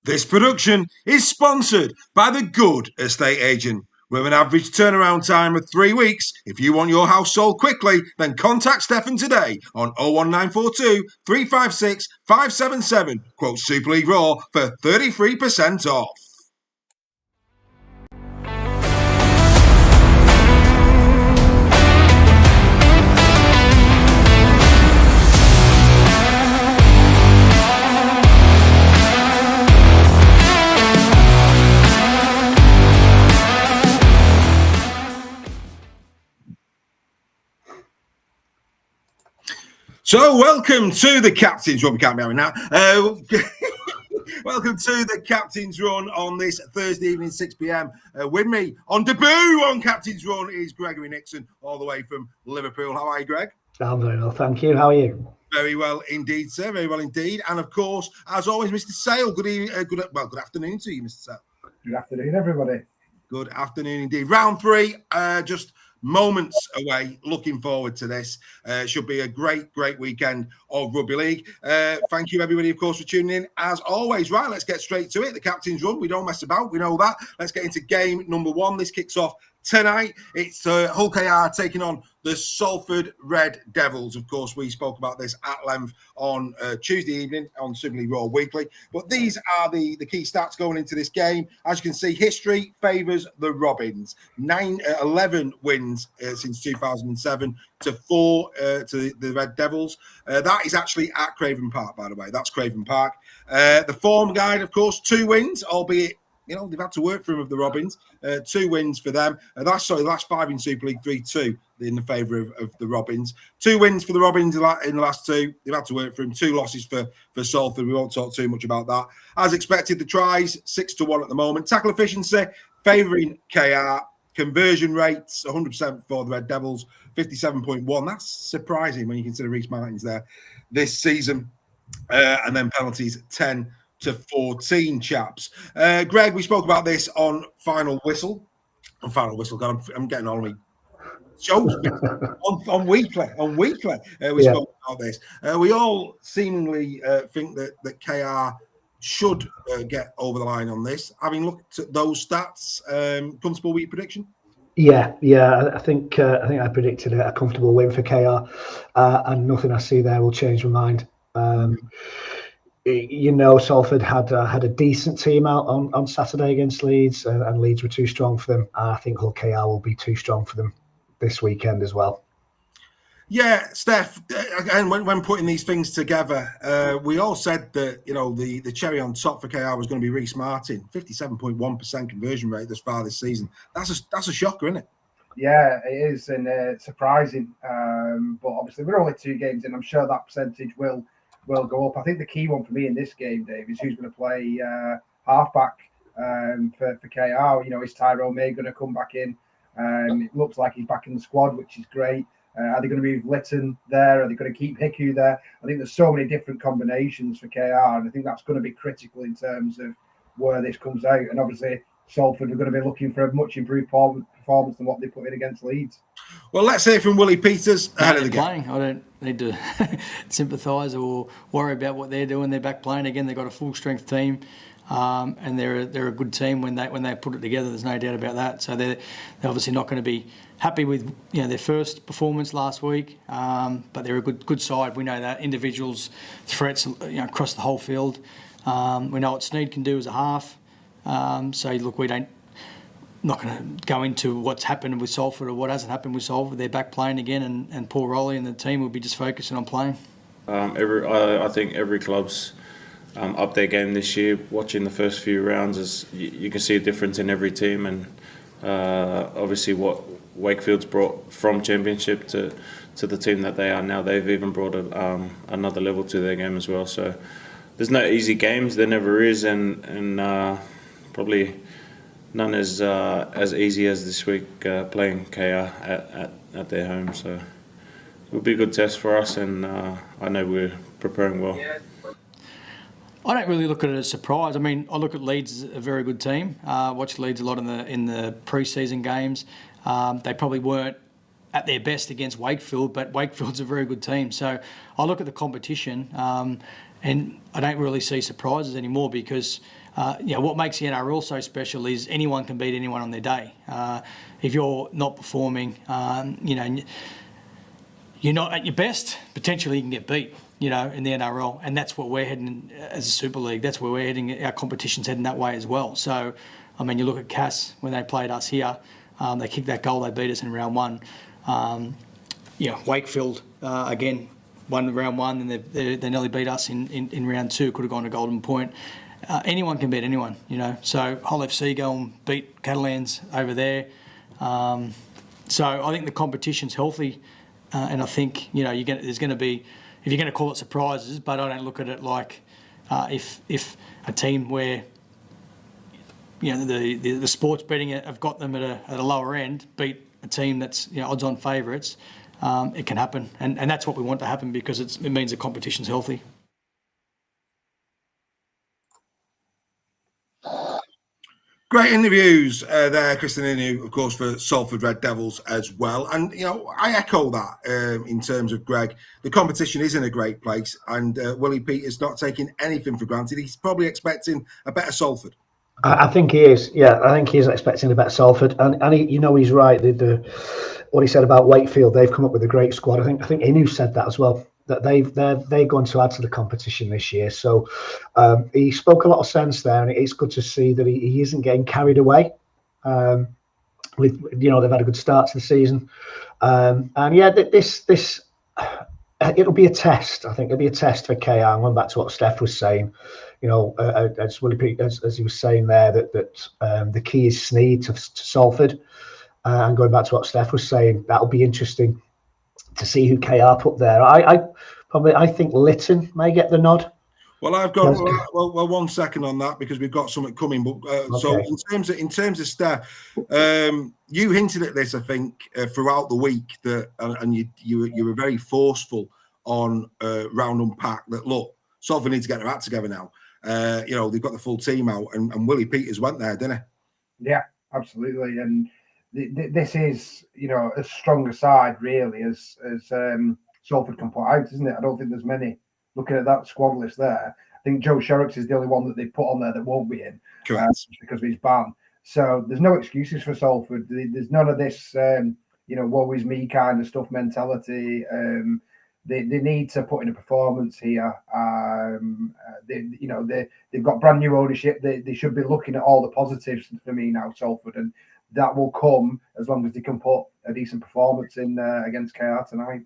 This production is sponsored by The Good Estate Agent. With an average turnaround time of 3 weeks, if you want your house sold quickly, then contact Stefan today on 01942 356 577. Quote Super League Raw for 33% off. So, welcome to the Captain's Run. We can't be having that. Welcome to the Captain's Run on this Thursday evening, 6 p.m. With me on debut on Captain's Run is Gregory Nixon, all the way from Liverpool. How are you, Greg? I'm very well, thank you. How are you? Very well indeed, sir. Very well indeed. And of course, as always, Mr. Sale. Good afternoon to you, Mr. Sale. Good afternoon, everybody. Good afternoon indeed. Round 3, just moments away. Looking forward to this. Should be a great weekend of Rugby League. Thank you, everybody, of course, for tuning in. As always, right, let's get straight to it. The Captain's Run. We don't mess about. We know that. Let's get into game number 1. This kicks off tonight. It's Hull KR taking on the Salford Red Devils. Of course, we spoke about this at length on Tuesday evening on Super League Raw Weekly. But these are the key stats going into this game. As you can see, history favours the Robins. 11 wins since 2007 to 4 to the Red Devils. That is actually at Craven Park, by the way. That's Craven Park. The form guide, of course, 2 wins, albeit they've had to work for him of the Robins. 2 wins for them. The last 5 in Super League, 3-2 in the favour of the Robins. 2 wins for the Robins in the last 2. They've had to work for him. 2 losses for Salford. We won't talk too much about that. As expected, the tries, 6-1 at the moment. Tackle efficiency, favouring KR. Conversion rates, 100% for the Red Devils, 57.1. That's surprising when you consider Reece Martin's there this season. And then penalties, 10-14, chaps. Greg, we spoke about this on Final Whistle. God, I'm getting on me. Shows on weekly. We spoke about this. We all seemingly think that KR should get over the line on this. Having looked at those stats, comfortable with your prediction? Yeah. I think I predicted a comfortable win for KR, and nothing I see there will change my mind. Salford had a decent team out on Saturday against Leeds, and Leeds were too strong for them. I think Hull KR will be too strong for them this weekend as well. Yeah, Steph, again, when putting these things together, we all said that, the cherry on top for KR was going to be Reece Martin. 57.1% conversion rate thus far this season. That's a shocker, isn't it? Yeah, it is, and surprising. But obviously, we're only 2 games in. I'm sure that percentage will go up. I think the key one for me in this game, Dave, is who's going to play halfback for KR. Is Tyrone May going to come back in? It looks like he's back in the squad, which is great. Are they going to move Litton there? Are they going to keep Hiku there? I think there's so many different combinations for KR, and I think that's going to be critical in terms of where this comes out. And obviously, Salford are going to be looking for a much improved performance than what they put in against Leeds. Well, let's hear from Willie Peters ahead of the game. I don't need to sympathise or worry about what they're doing. They're back playing again. They've got a full strength team. And they're a good team when they put it together. There's no doubt about that. So they're obviously not going to be happy with their first performance last week, but they're a good side. We know that individuals threats across the whole field. We know what Sneed can do as a half. So look, not going to go into what's happened with Salford or what hasn't happened with Salford. They're back playing again, and Paul Rowley and the team will be just focusing on playing. I think every club's up their game this year. Watching the first few rounds, is you can see a difference in every team, and obviously what Wakefield's brought from Championship to the team that they are now, they've even brought another level to their game as well. So there's no easy games, there never is, and probably none as easy as this week playing KR at their home. So it will be a good test for us, and I know we're preparing well. I don't really look at it as a surprise. I mean, I look at Leeds as a very good team. Watched Leeds a lot in the pre-season games. They probably weren't at their best against Wakefield, but Wakefield's a very good team. So I look at the competition and I don't really see surprises anymore because what makes the NRL so special is anyone can beat anyone on their day. If you're not performing, you're not at your best, potentially you can get beat, in the NRL. And that's what we're heading as a Super League. That's where we're heading. Our competition's heading that way as well. So, I mean, you look at Cass when they played us here, they kicked that goal, they beat us in round one. Wakefield, again, won round one, and they nearly beat us in round two, could have gone to Golden Point. Anyone can beat anyone, So Hull FC go and beat Catalans over there. So I think the competition's healthy. And I think there's going to be, if you're going to call it surprises, but I don't look at it like if a team where the sports betting have got them at a lower end beat a team that's odds-on favourites, it can happen, and that's what we want to happen because it means the competition's healthy. Great interviews there, Kristen Inu, of course, for Salford Red Devils as well. And, I echo that in terms of Greg. The competition is in a great place, and Willie Peters not taking anything for granted. He's probably expecting a better Salford. I think he is. Yeah, I think he is expecting a better Salford. And he, he's right. What he said about Wakefield, they've come up with a great squad. I think Inu said that as well, that they're going to add to the competition this year. So he spoke a lot of sense there, and it's good to see that he isn't getting carried away. They've had a good start to the season, and this it'll be a test. I think it'll be a test for KR. And going back to what Steph was saying, as Willie Pete, as he was saying there, that the key is Sneed to Salford, and going back to what Steph was saying, that'll be interesting to see who KR put there. I think Lytton may get the nod. Well, I've got 1 second on that because we've got something coming. But Okay. So in terms of Steph, you hinted at this, I think, throughout the week and you were very forceful on Round Unpack that look, Salford need to get their act together now. They've got the full team out, and Willie Peters went there, didn't he? Yeah, absolutely. And this is, as strong a side really as Salford can put out, isn't it? I don't think there's many. Looking at that squad list there, I think Joe Sherricks is the only one that they put on there that won't be in. Correct. Because of his ban. So there's no excuses for Salford. There's none of this, woe is me kind of stuff mentality. They need to put in a performance here. They've got brand new ownership. They should be looking at all the positives for me now, Salford, and that will come as long as they can put a decent performance in against KR tonight.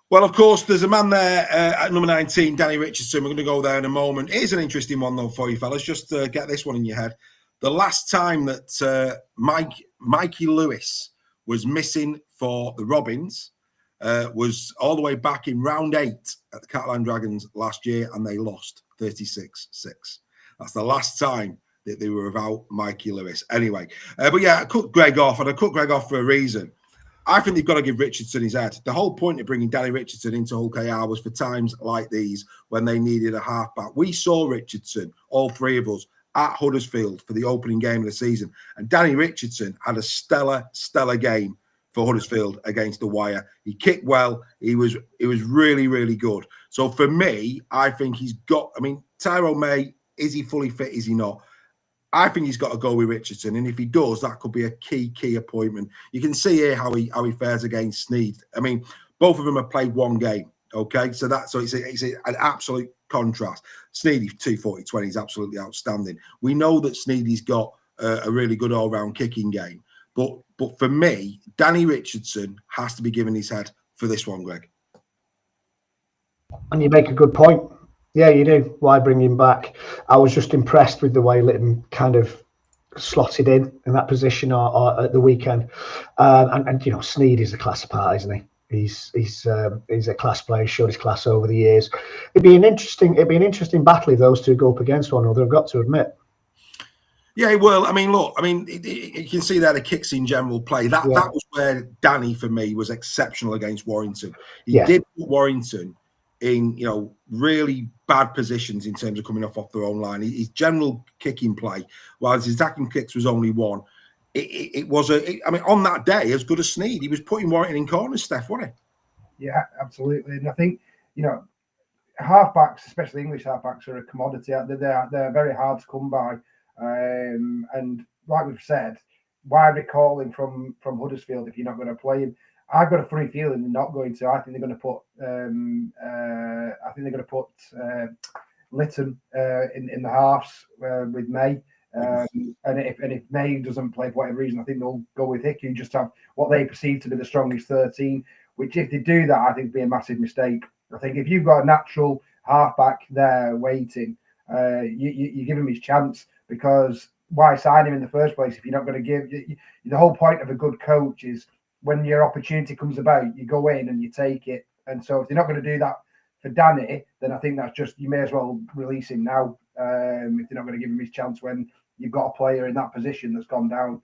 Well, of course, there's a man there at number 19, Danny Richardson. We're going to go there in a moment. It is an interesting one, though, for you fellas. Just get this one in your head. The last time that Mikey Lewis was missing for the Robins was all the way back in round 8 at the Catalan Dragons last year, and they lost 36-6. That's the last time that they were without Mikey Lewis. Anyway, but yeah, I cut Greg off, and I cut Greg off for a reason. I think they've got to give Richardson his head. The whole point of bringing Danny Richardson into Hull KR was for times like these when they needed a halfback. We saw Richardson, all three of us, at Huddersfield for the opening game of the season. And Danny Richardson had a stellar game for Huddersfield against the Wire. He kicked well. He was really, really good. So for me, I think he's got, Tyrone May, is he fully fit? Is he not? I think he's got to go with Richardson, and if he does, that could be a key appointment. You can see here how he fares against Sneed. Both of them have played one game. Okay, so it's an absolute contrast. Sneedy 240-20 is absolutely outstanding. We know that Sneedy's got a really good all-round kicking game, but for me, Danny Richardson has to be given his head for this one, Greg. And you make a good point. Yeah, you do. Why bring him back? I was just impressed with the way Lytton kind of slotted in that position or at the weekend. And Sneed is a class apart, isn't he? He's a class player. He's showed his class over the years. It'd be an interesting battle if those two go up against one another, I've got to admit. Yeah, well, you can see there the kicks in general play. That was where Danny, for me, was exceptional against Warrington. He did put Warrington in, really bad positions in terms of coming off their own line. His general kicking play, while his attacking kicks was only one, it was I mean, on that day, as good as Sneed, he was putting Warrington in corners, Steph, wasn't he? Yeah, absolutely. And I think, halfbacks, especially English halfbacks, are a commodity. They're very hard to come by. And like we've said, why recalling from Huddersfield if you're not going to play him? I've got a funny feeling they're not going to. I think they're going to put Lytton in the halves with May. And if May doesn't play for whatever reason, I think they'll go with Hickey, just have what they perceive to be the strongest 13. Which, if they do that, I think would be a massive mistake. I think if you've got a natural halfback there waiting, you give him his chance, because why sign him in the first place if you're not going to give? The whole point of a good coach is when your opportunity comes about, you go in and you take it. And so if they're not going to do that for Danny, then I think that's just, you may as well release him now if they're not going to give him his chance when you've got a player in that position that's gone down.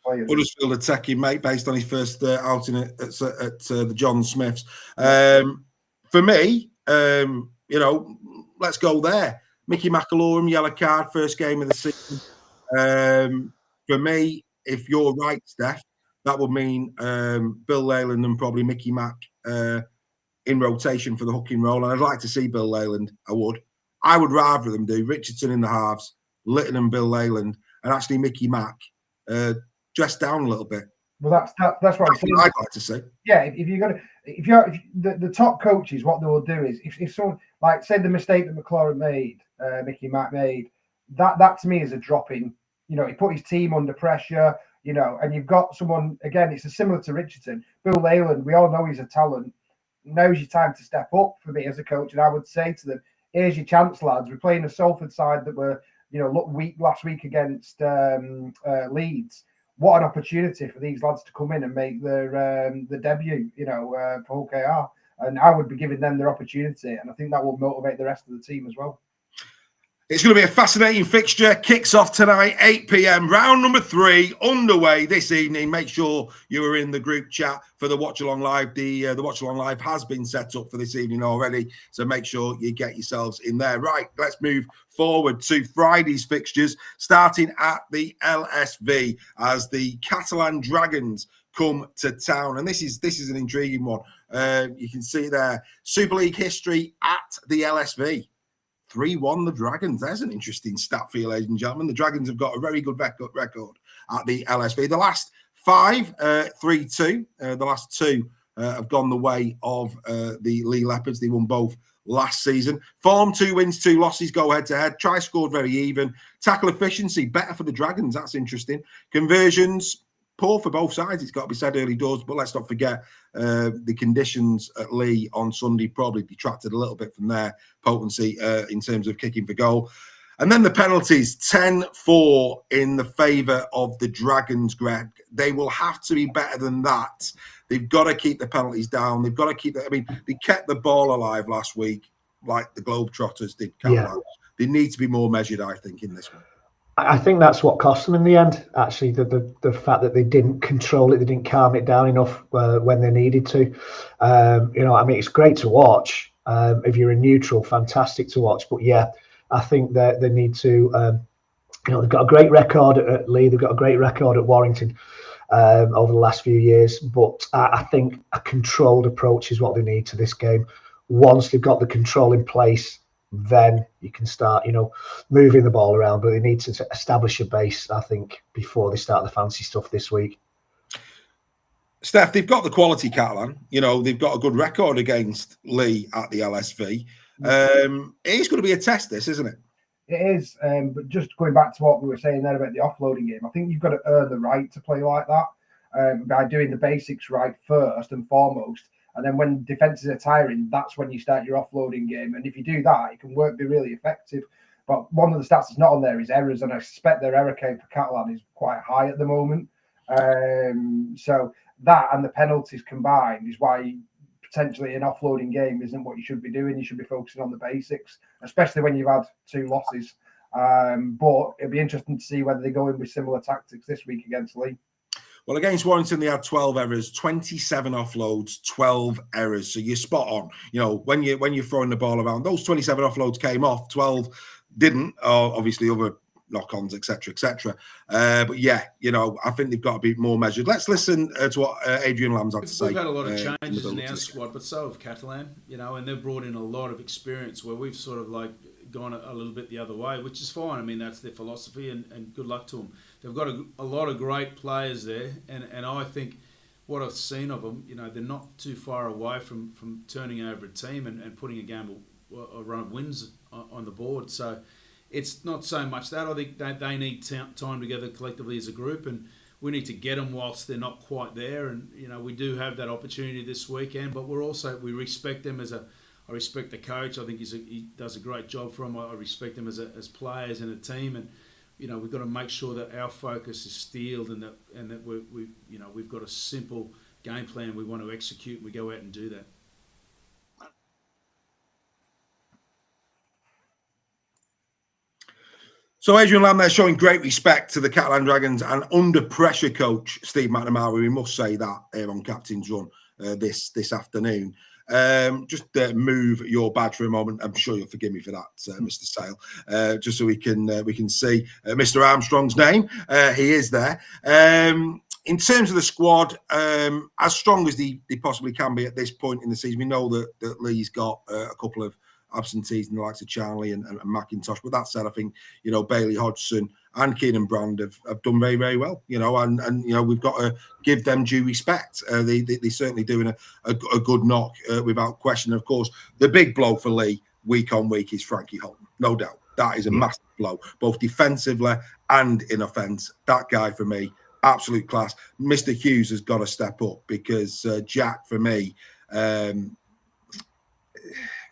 Huddersfield attacking, mate, based on his first outing at the John Smiths. For me, let's go there. Mickey McAlorum, yellow card, first game of the season. For me, if you're right, Steph, that would mean Bill Leyland and probably Mickey Mack in rotation for the hooking role. And I'd like to see Bill Leyland. I would rather them do Richardson in the halves, Lytton and Bill Leyland, and actually Mickey Mack dressed down a little bit. Well, that's what I'm saying. I'd like to see. Yeah, if the top coaches, what they will do is if someone, like, say the mistake that McLaurin made, Mickey Mack made, that to me is a drop in. He put his team under pressure. And you've got someone, again, it's similar to Richardson. Bill Leyland, we all know he's a talent. Now's your time to step up for me as a coach. And I would say to them, here's your chance, lads. We're playing a Salford side that were, looked weak last week against Leeds. What an opportunity for these lads to come in and make their debut, for OKR. And I would be giving them their opportunity. And I think that will motivate the rest of the team as well. It's going to be a fascinating fixture. Kicks off tonight, 8 p.m. Round number 3 underway this evening. Make sure you are in the group chat for the Watch Along Live. The Watch Along Live has been set up for this evening already, so make sure you get yourselves in there. Right, let's move forward to Friday's fixtures, starting at the LSV as the Catalan Dragons come to town. And this is an intriguing one. You can see there, Super League history at the LSV. 3-1 the Dragons. There's an interesting stat for you, ladies and gentlemen. The Dragons have got a very good record at the LSV. The last 5, 3-2. The last 2 have gone the way of the Lee Leopards. They won both last season. Form, 2 wins, 2 losses, go head-to-head. Try scored very even. Tackle efficiency, better for the Dragons. That's interesting. Conversions, poor for both sides. It's got to be said early doors, but let's not forget the conditions at Lee on Sunday probably detracted a little bit from their potency in terms of kicking for goal. And then the penalties, 10-4 in the favour of the Dragons, Greg. They will have to be better than that. They've got to keep the penalties down. They've got to keep they kept the ball alive last week like the Globetrotters did. Yeah. They need to be more measured, I think, in this one. I think that's what cost them in the end, actually, the fact that they didn't control it, they didn't calm it down enough when they needed to. It's great to watch. If you're a neutral, fantastic to watch. But yeah, I think that they need to, they've got a great record at Lee, they've got a great record at Warrington over the last few years. But I think a controlled approach is what they need to this game. Once they've got the control in place, then you can start, moving the ball around. But they need to establish a base, I think, before they start the fancy stuff this week. Steph, they've got the quality, Catalan. They've got a good record against Lee at the LSV. It's going to be a test, this, isn't it? It is. But just going back to what we were saying there about the offloading game, I think you've got to earn the right to play like that by doing the basics right first and foremost. And then when defences are tiring, that's when you start your offloading game. And if you do that, it can be really effective. But one of the stats that's not on there is errors, and I suspect their error count for Catalan is quite high at the moment. So that and the penalties combined is why potentially an offloading game isn't what you should be doing. You should be focusing on the basics, especially when you've had 2 losses. But it'll be interesting to see whether they go in with similar tactics this week against Lee. Well, against Warrington, they had 12 errors, 27 offloads, 12 errors. So you're spot on. When you're throwing the ball around, those 27 offloads came off, 12 didn't. Obviously, other knock-ons, etc., etc. But yeah, I think they've got to be more measured. Let's listen to what Adrian Lamb's had to say. We've had a lot of changes in our squad, but so have Catalan, and they've brought in a lot of experience where we've sort of like gone a little bit the other way, which is fine. I mean, that's their philosophy, and good luck to them. They've got a lot of great players there, and I think what I've seen of them, they're not too far away from turning over a team and putting a game a run of wins on the board. So it's not so much that. I think they need time together collectively as a group, and we need to get them whilst they're not quite there. And we do have that opportunity this weekend, but we respect them I respect the coach. I think he does a great job for them. I respect them as players and a team, and we've got to make sure that our focus is steeled and that we've got a simple game plan we want to execute, and we go out and do that. So Adrian Lamb there showing great respect to the Catalan Dragons and under pressure coach Steve McNamara. We must say that here on Captain's Run this afternoon. Just move your badge for a moment. I'm sure you'll forgive me for that, Mr. Sale. Just so we can see Mr. Armstrong's name. He is there. In terms of the squad, as strong as they possibly can be at this point in the season, we know that Lee's got a couple of absentees in the likes of Charlie and McIntosh. But that said, I think Bailey Hodgson and Keenan Brand have done very, very well. And we've got to give them due respect. They're certainly doing a good knock without question. Of course, the big blow for Lee week on week is Frankie Holton, no doubt. That is a massive blow, both defensively and in offence. That guy for me, absolute class. Mr. Hughes has got to step up because Jack for me.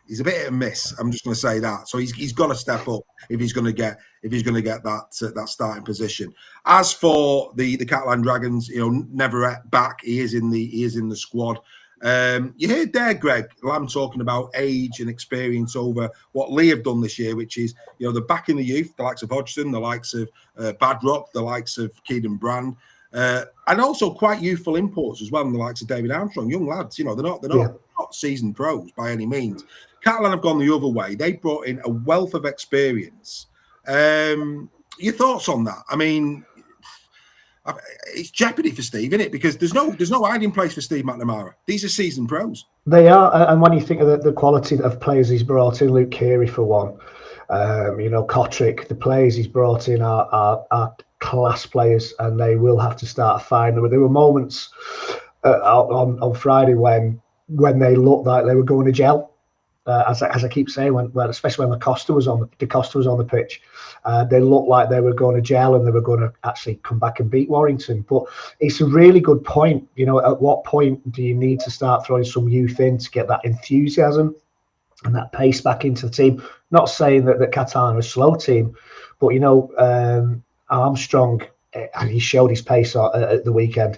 He's a bit hit and miss. I'm just going to say that. So he's got to step up if he's going to get that starting position. As for the Catalan Dragons, never back. He is in the squad. You heard there, Greg Lamb talking about age and experience over what Lee have done this year, which is the back in the youth, the likes of Hodgson, the likes of Badrock, the likes of Keenan Brand. And also quite youthful imports as well, and the likes of David Armstrong, young lads. They're not seasoned pros by any means. Catalan have gone the other way. They brought in a wealth of experience. Your thoughts on that? I mean, it's jeopardy for Steve, isn't it? Because there's no hiding place for Steve McNamara. These are seasoned pros. They are, and when you think of the quality of players he's brought in, Luke Keary for one, Kotrick, the players he's brought in are class players, and they will have to start finding. There were moments on Friday when they looked like they were going to gel. As I keep saying, especially when DaCosta was on the pitch, they looked like they were going to gel and they were going to actually come back and beat Warrington. But it's a really good point. At what point do you need to start throwing some youth in to get that enthusiasm and that pace back into the team? Not saying that Catalan are a slow team, but Armstrong, and he showed his pace at the weekend.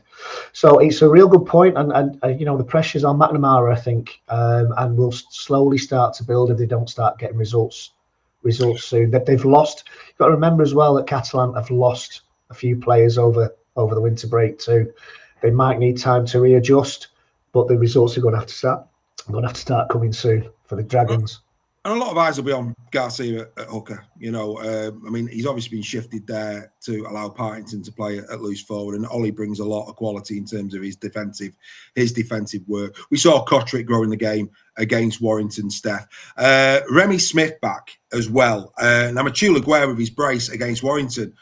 So it's a real good point, and the pressure's on McNamara, I think, and will slowly start to build if they don't start getting results soon. That they've lost. You've got to remember as well that Catalan have lost a few players over the winter break too. They might need time to readjust, but the results are going to have to start coming soon for the Dragons. And a lot of eyes will be on Garcia at hooker. He's obviously been shifted there to allow Partington to play at loose forward, and Ollie brings a lot of quality in terms of his defensive work. We saw Kotrick growing the game against Warrington, Steph. Remy Smith back as well. And Amachula Guerre with his brace against Warrington.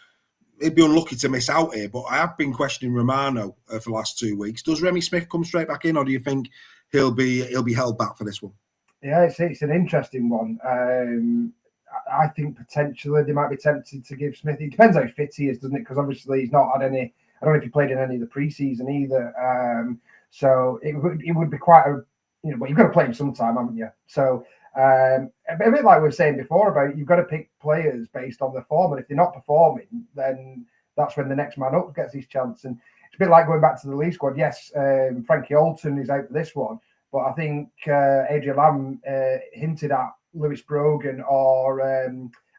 He'd be unlucky to miss out here, but I have been questioning Romano for the last 2 weeks. Does Remy Smith come straight back in, or do you think he'll be held back for this one? Yeah, it's an interesting one. I think potentially they might be tempted to give Smith. It depends how fit he is, doesn't it? Because obviously he's not had any. I don't know if he played in any of the preseason either. So it would be quite a. But you've got to play him sometime, haven't you? So a bit like we were saying before about you've got to pick players based on their form, and if they're not performing, then that's when the next man up gets his chance. And it's a bit like going back to the League squad. Yes, Frankie Holton is out for this one. But I think Adrian Lamb hinted at Lewis Brogan or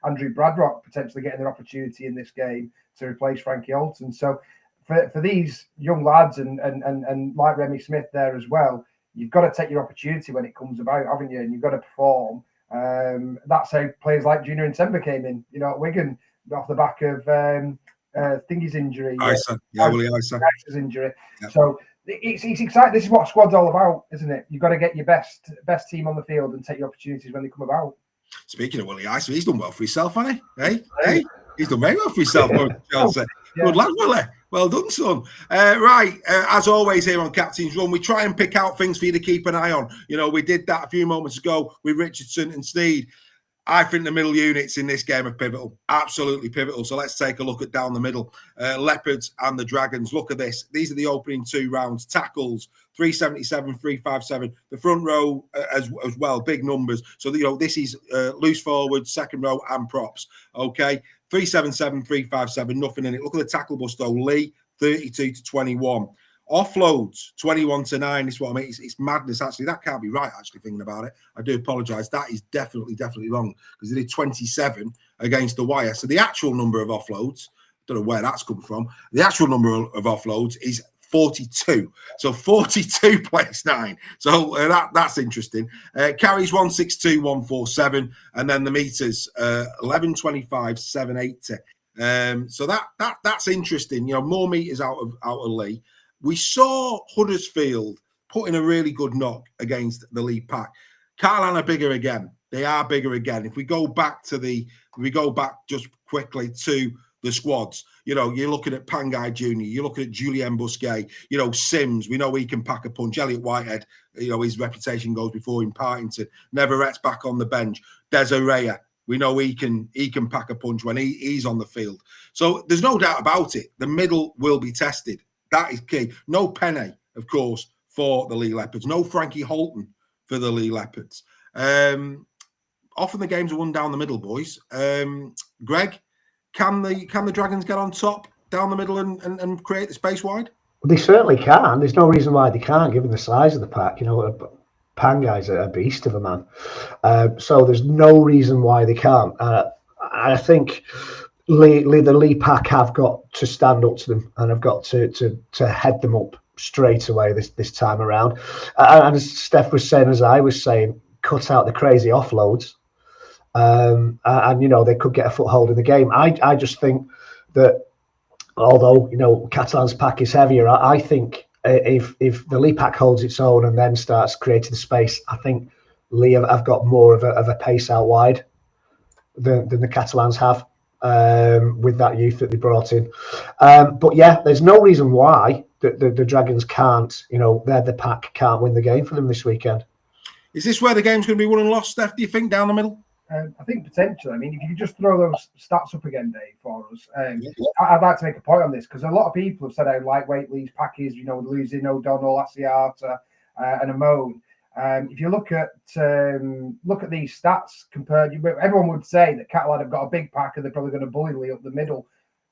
Andrew Bradrock potentially getting an opportunity in this game to replace Frankie Holton. So for these young lads and like Remy Smith there as well, you've got to take your opportunity when it comes about, haven't you? And you've got to perform. That's how players like Junior and Temba came in. At Wigan, off the back of Thingy's injury. Isa, Willie Isa. Isa's injury. Yep. So it's exciting. This is what squad's all about, isn't it? You've got to get your best team on the field and take your opportunities when they come about. Speaking of Willie Isa, he's done well for himself, hasn't he? Hey, he's done very well for himself, Chelsea. Yeah. Good lad, Willie. Well done, son. Right, as always here on Captain's Run, we try and pick out things for you to keep an eye on. You know, we did that a few moments ago with Richardson and Sneed. I think the middle units in this game are pivotal, absolutely pivotal. So let's take a look at down the middle. Leopards and the Dragons. Look at this. These are the opening 2 rounds. Tackles, 377, 357. The front row as well, big numbers. So, you know, this is loose forwards, second row and props. Okay, 377, 357, nothing in it. Look at the tackle bus though. Lee, 32 to 21. Offloads, 21 to 9. This is what I mean. It's madness, actually. That can't be right, actually, thinking about it. I do apologise. That is definitely wrong because they did 27 against the wire. So the actual number of offloads, don't know where that's come from. The actual number of offloads is 42. So 42 plays 9. So that's interesting. Carries 162, 147. And then the meters, 1125, 780. So that's interesting. You know, more meters out of Lee. We saw Huddersfield put in a really good knock against the lead pack. Catalan are bigger again. They are bigger again. If we go back just quickly to the squads, you know, you're looking at Pangai Jr., you're looking at Julien Busquet, you know, Sims, we know he can pack a punch. Elliot Whitehead, you know, his reputation goes before him. Partington, Neverett's back on the bench. Desiree, we know he can pack a punch when he's on the field. So there's no doubt about it. The middle will be tested. That is key. No Penne, of course, for the Lee Leopards. No Frankie Holton for the Lee Leopards. Often the games are won down the middle, boys. Greg, can the Dragons get on top down the middle and create the space wide? They certainly can. There's no reason why they can't, given the size of the pack. You know, Pangai's a beast of a man. So there's no reason why they can't. I think the Lee pack have got to stand up to them and have got to head them up straight away this time around. And as Steph was saying, as I was saying, cut out the crazy offloads. And you know, they could get a foothold in the game. I just think that although, you know, Catalan's pack is heavier, I think if the Lee pack holds its own and then starts creating the space, I think Lee have got more of a pace out wide than the Catalans have. With that youth that they brought in. But yeah, there's no reason why the Dragons can't, you know, the pack can't win the game for them this weekend. Is this where the game's going to be won and lost, Steph, do you think, down the middle? I think potentially. I mean, if you could just throw those stats up again, Dave, for us. I'd like to make a point on this because a lot of people have said how lightweight Lee's pack is, you know, losing O'Donnell, Asiata, and Amone. If you look at these stats compared, everyone would say that Catalan have got a big pack and they're probably going to bully Lee up the middle.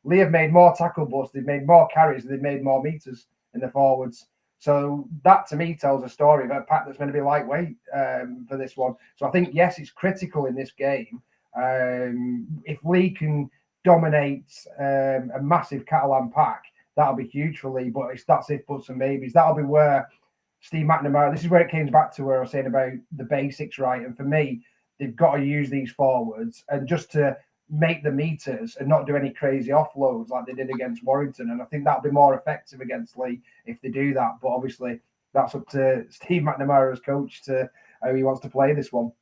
Lee have made more tackle busts, they've made more carries, they've made more meters in the forwards. So that to me tells a story of a pack that's going to be lightweight for this one. So I think yes, it's critical in this game. If Lee can dominate a massive Catalan pack, that'll be huge for Lee. But that's if buts and maybes. That'll be where Steve McNamara, this is where it comes back to where I was saying about the basics, right? And for me, they've got to use these forwards and just to make the meters and not do any crazy offloads like they did against Warrington. And I think that'll be more effective against Lee if they do that. But obviously, that's up to Steve McNamara as coach to how he wants to play this one.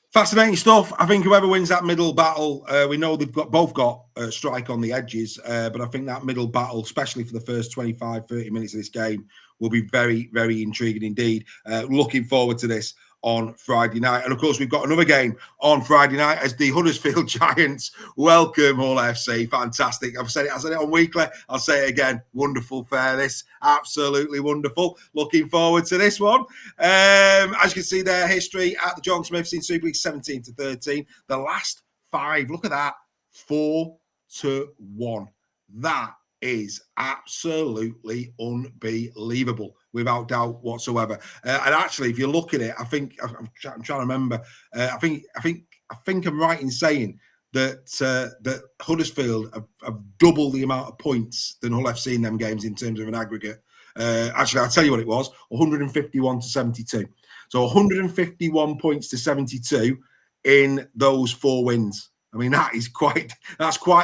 Fascinating stuff. I think whoever wins that middle battle, we know they've both got a strike on the edges, but I think that middle battle, especially for the first 25, 30 minutes of this game, will be very, very intriguing indeed. Looking forward to this on Friday night. And of course, we've got another game on Friday night as the Huddersfield Giants welcome Hull FC. Fantastic. I said it on weekly. I'll say it again. Wonderful fairness. Absolutely wonderful. Looking forward to this one. As you can see, their history at the John Smiths in Super League 17 to 13. The last 5, look at that, 4-1. That is absolutely unbelievable, without doubt whatsoever. And actually, if you look at it, I'm trying to remember. I think I'm right in saying that Huddersfield have double the amount of points than Hull FC in them games in terms of an aggregate. Actually, I'll tell you what it was: 151 to 72. So 151 points to 72 in those 4 wins. I mean, that's quite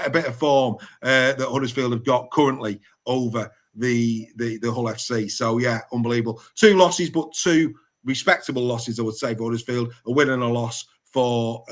a bit of form that Huddersfield have got currently over the Hull FC. So yeah, unbelievable. 2 losses, but 2 respectable losses, I would say, for Huddersfield. A win and a loss for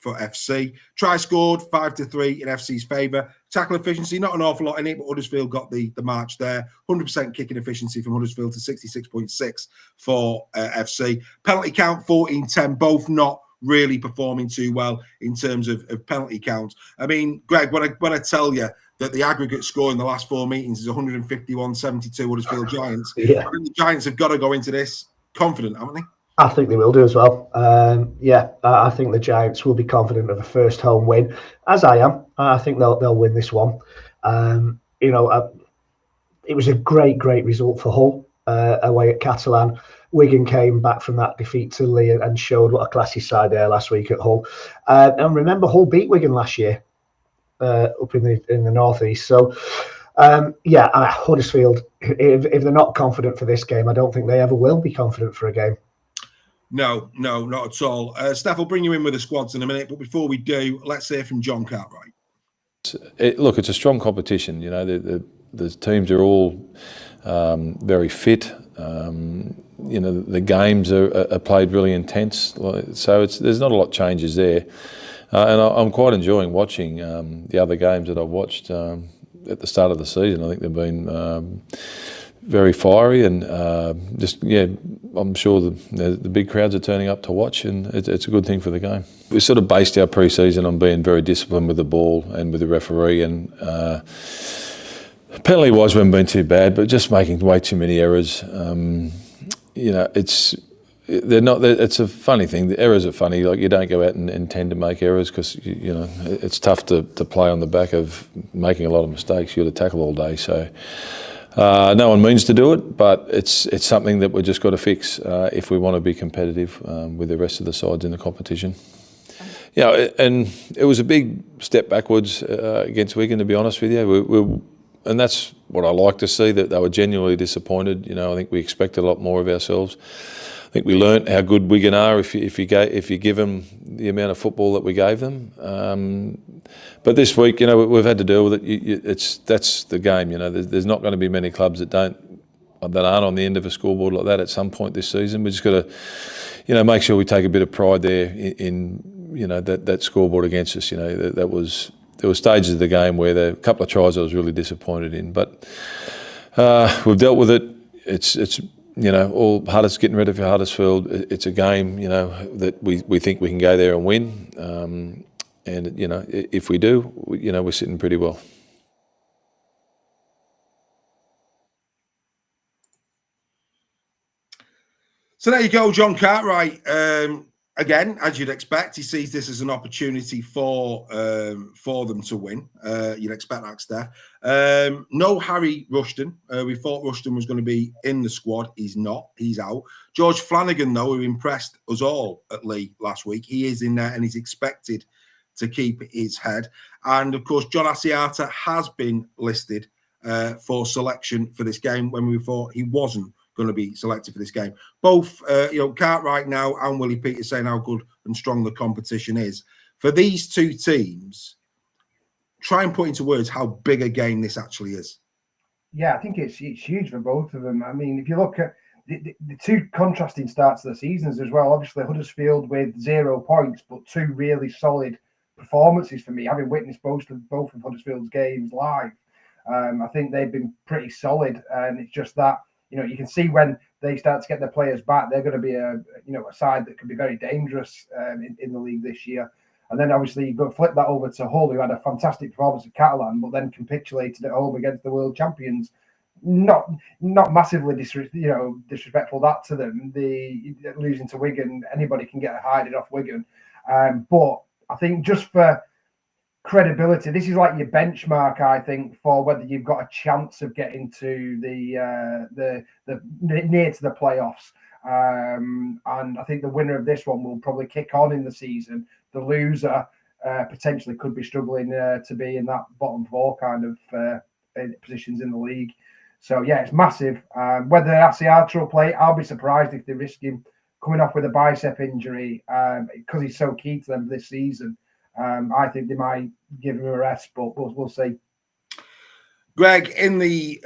FC. Try scored 5-3 in FC's favour. Tackle efficiency, not an awful lot in it, but Huddersfield got the march there. 100% kicking efficiency from Huddersfield to 66.6 for FC. Penalty count 14-10, both not really performing too well in terms of penalty count. I mean, Greg, when I tell you that the aggregate score in the last 4 meetings is 151-72 Huddersfield Giants, Yeah. I think the Giants have got to go into this confident, haven't they? I think they will do as well. I think the Giants will be confident of a first home win, as I am. I think they'll win this one. It was a great result for Hull away at Catalan. Wigan came back from that defeat to Lee and showed what a classy side there last week at Hull. And remember, Hull beat Wigan last year up in the northeast. So Huddersfield, if they're not confident for this game, I don't think they ever will be confident for a game. No, not at all. Steph, I'll bring you in with the squads in a minute, but before we do, let's hear from John Cartwright. Look, it's a strong competition. You know, the teams are all very fit. The games are played really intense, so there's not a lot of changes there. And I'm quite enjoying watching the other games that I've watched at the start of the season. I think they've been very fiery, and I'm sure the big crowds are turning up to watch, and it's a good thing for the game. We sort of based our pre-season on being very disciplined with the ball and with the referee, and penalty-wise we haven't been too bad, but just making way too many errors. It's a funny thing. The errors are funny. Like, you don't go out and intend to make errors because it's tough to play on the back of making a lot of mistakes. You got to tackle all day, so. No one means to do it, but it's something that we've just got to fix if we want to be competitive with the rest of the sides in the competition. And it was a big step backwards against Wigan, to be honest with you. And that's what I like to see, that they were genuinely disappointed. I think we expected a lot more of ourselves. I think we learnt how good Wigan are if you give them the amount of football that we gave them. But this week, we've had to deal with it. That's the game. There's not going to be many clubs that aren't on the end of a scoreboard like that at some point this season. We just got to, make sure we take a bit of pride there in that scoreboard against us. There were stages of the game where a couple of tries I was really disappointed in, but we've dealt with it. It's all Huddersfield, getting ready for Huddersfield. It's a game, that we think we can go there and win. And if we do, we're sitting pretty well. So there you go, John Cartwright. Again, as you'd expect, he sees this as an opportunity for them to win. You'd expect that, Steph. No Harry Rushton. We thought Rushton was going to be in the squad. He's not. He's out. George Flanagan, though, who impressed us all at Lee last week, he is in there and he's expected to keep his head. And, of course, John Asiata has been listed for selection for this game when we thought he wasn't going to be selected for this game. Both, Cartwright now and Willie Peters saying how good and strong the competition is. For these two teams, try and put into words how big a game this actually is. Yeah, I think it's huge for both of them. I mean, if you look at the two contrasting starts of the seasons as well, obviously Huddersfield with 0 points, but 2 really solid performances for me, having witnessed both of Huddersfield's games live. I think they've been pretty solid, and it's just that, you can see when they start to get their players back, they're going to be a side that could be very dangerous in the league this year. And then obviously you go flip that over to Hull, who had a fantastic performance at Catalan, but then capitulated at home against the world champions. Not massively disrespectful that to them. The losing to Wigan, anybody can get hided off Wigan. But I think just for credibility, this is like your benchmark, I think, for whether you've got a chance of getting to the near to the playoffs. And I think the winner of this one will probably kick on in the season. The loser potentially could be struggling to be in that bottom 4 kind of positions in the league. So yeah, it's massive. Whether Asiata will play, I'll be surprised if they risk him coming off with a bicep injury because he's so key to them this season. I think they might give him a rest, but we'll see. Greg, in the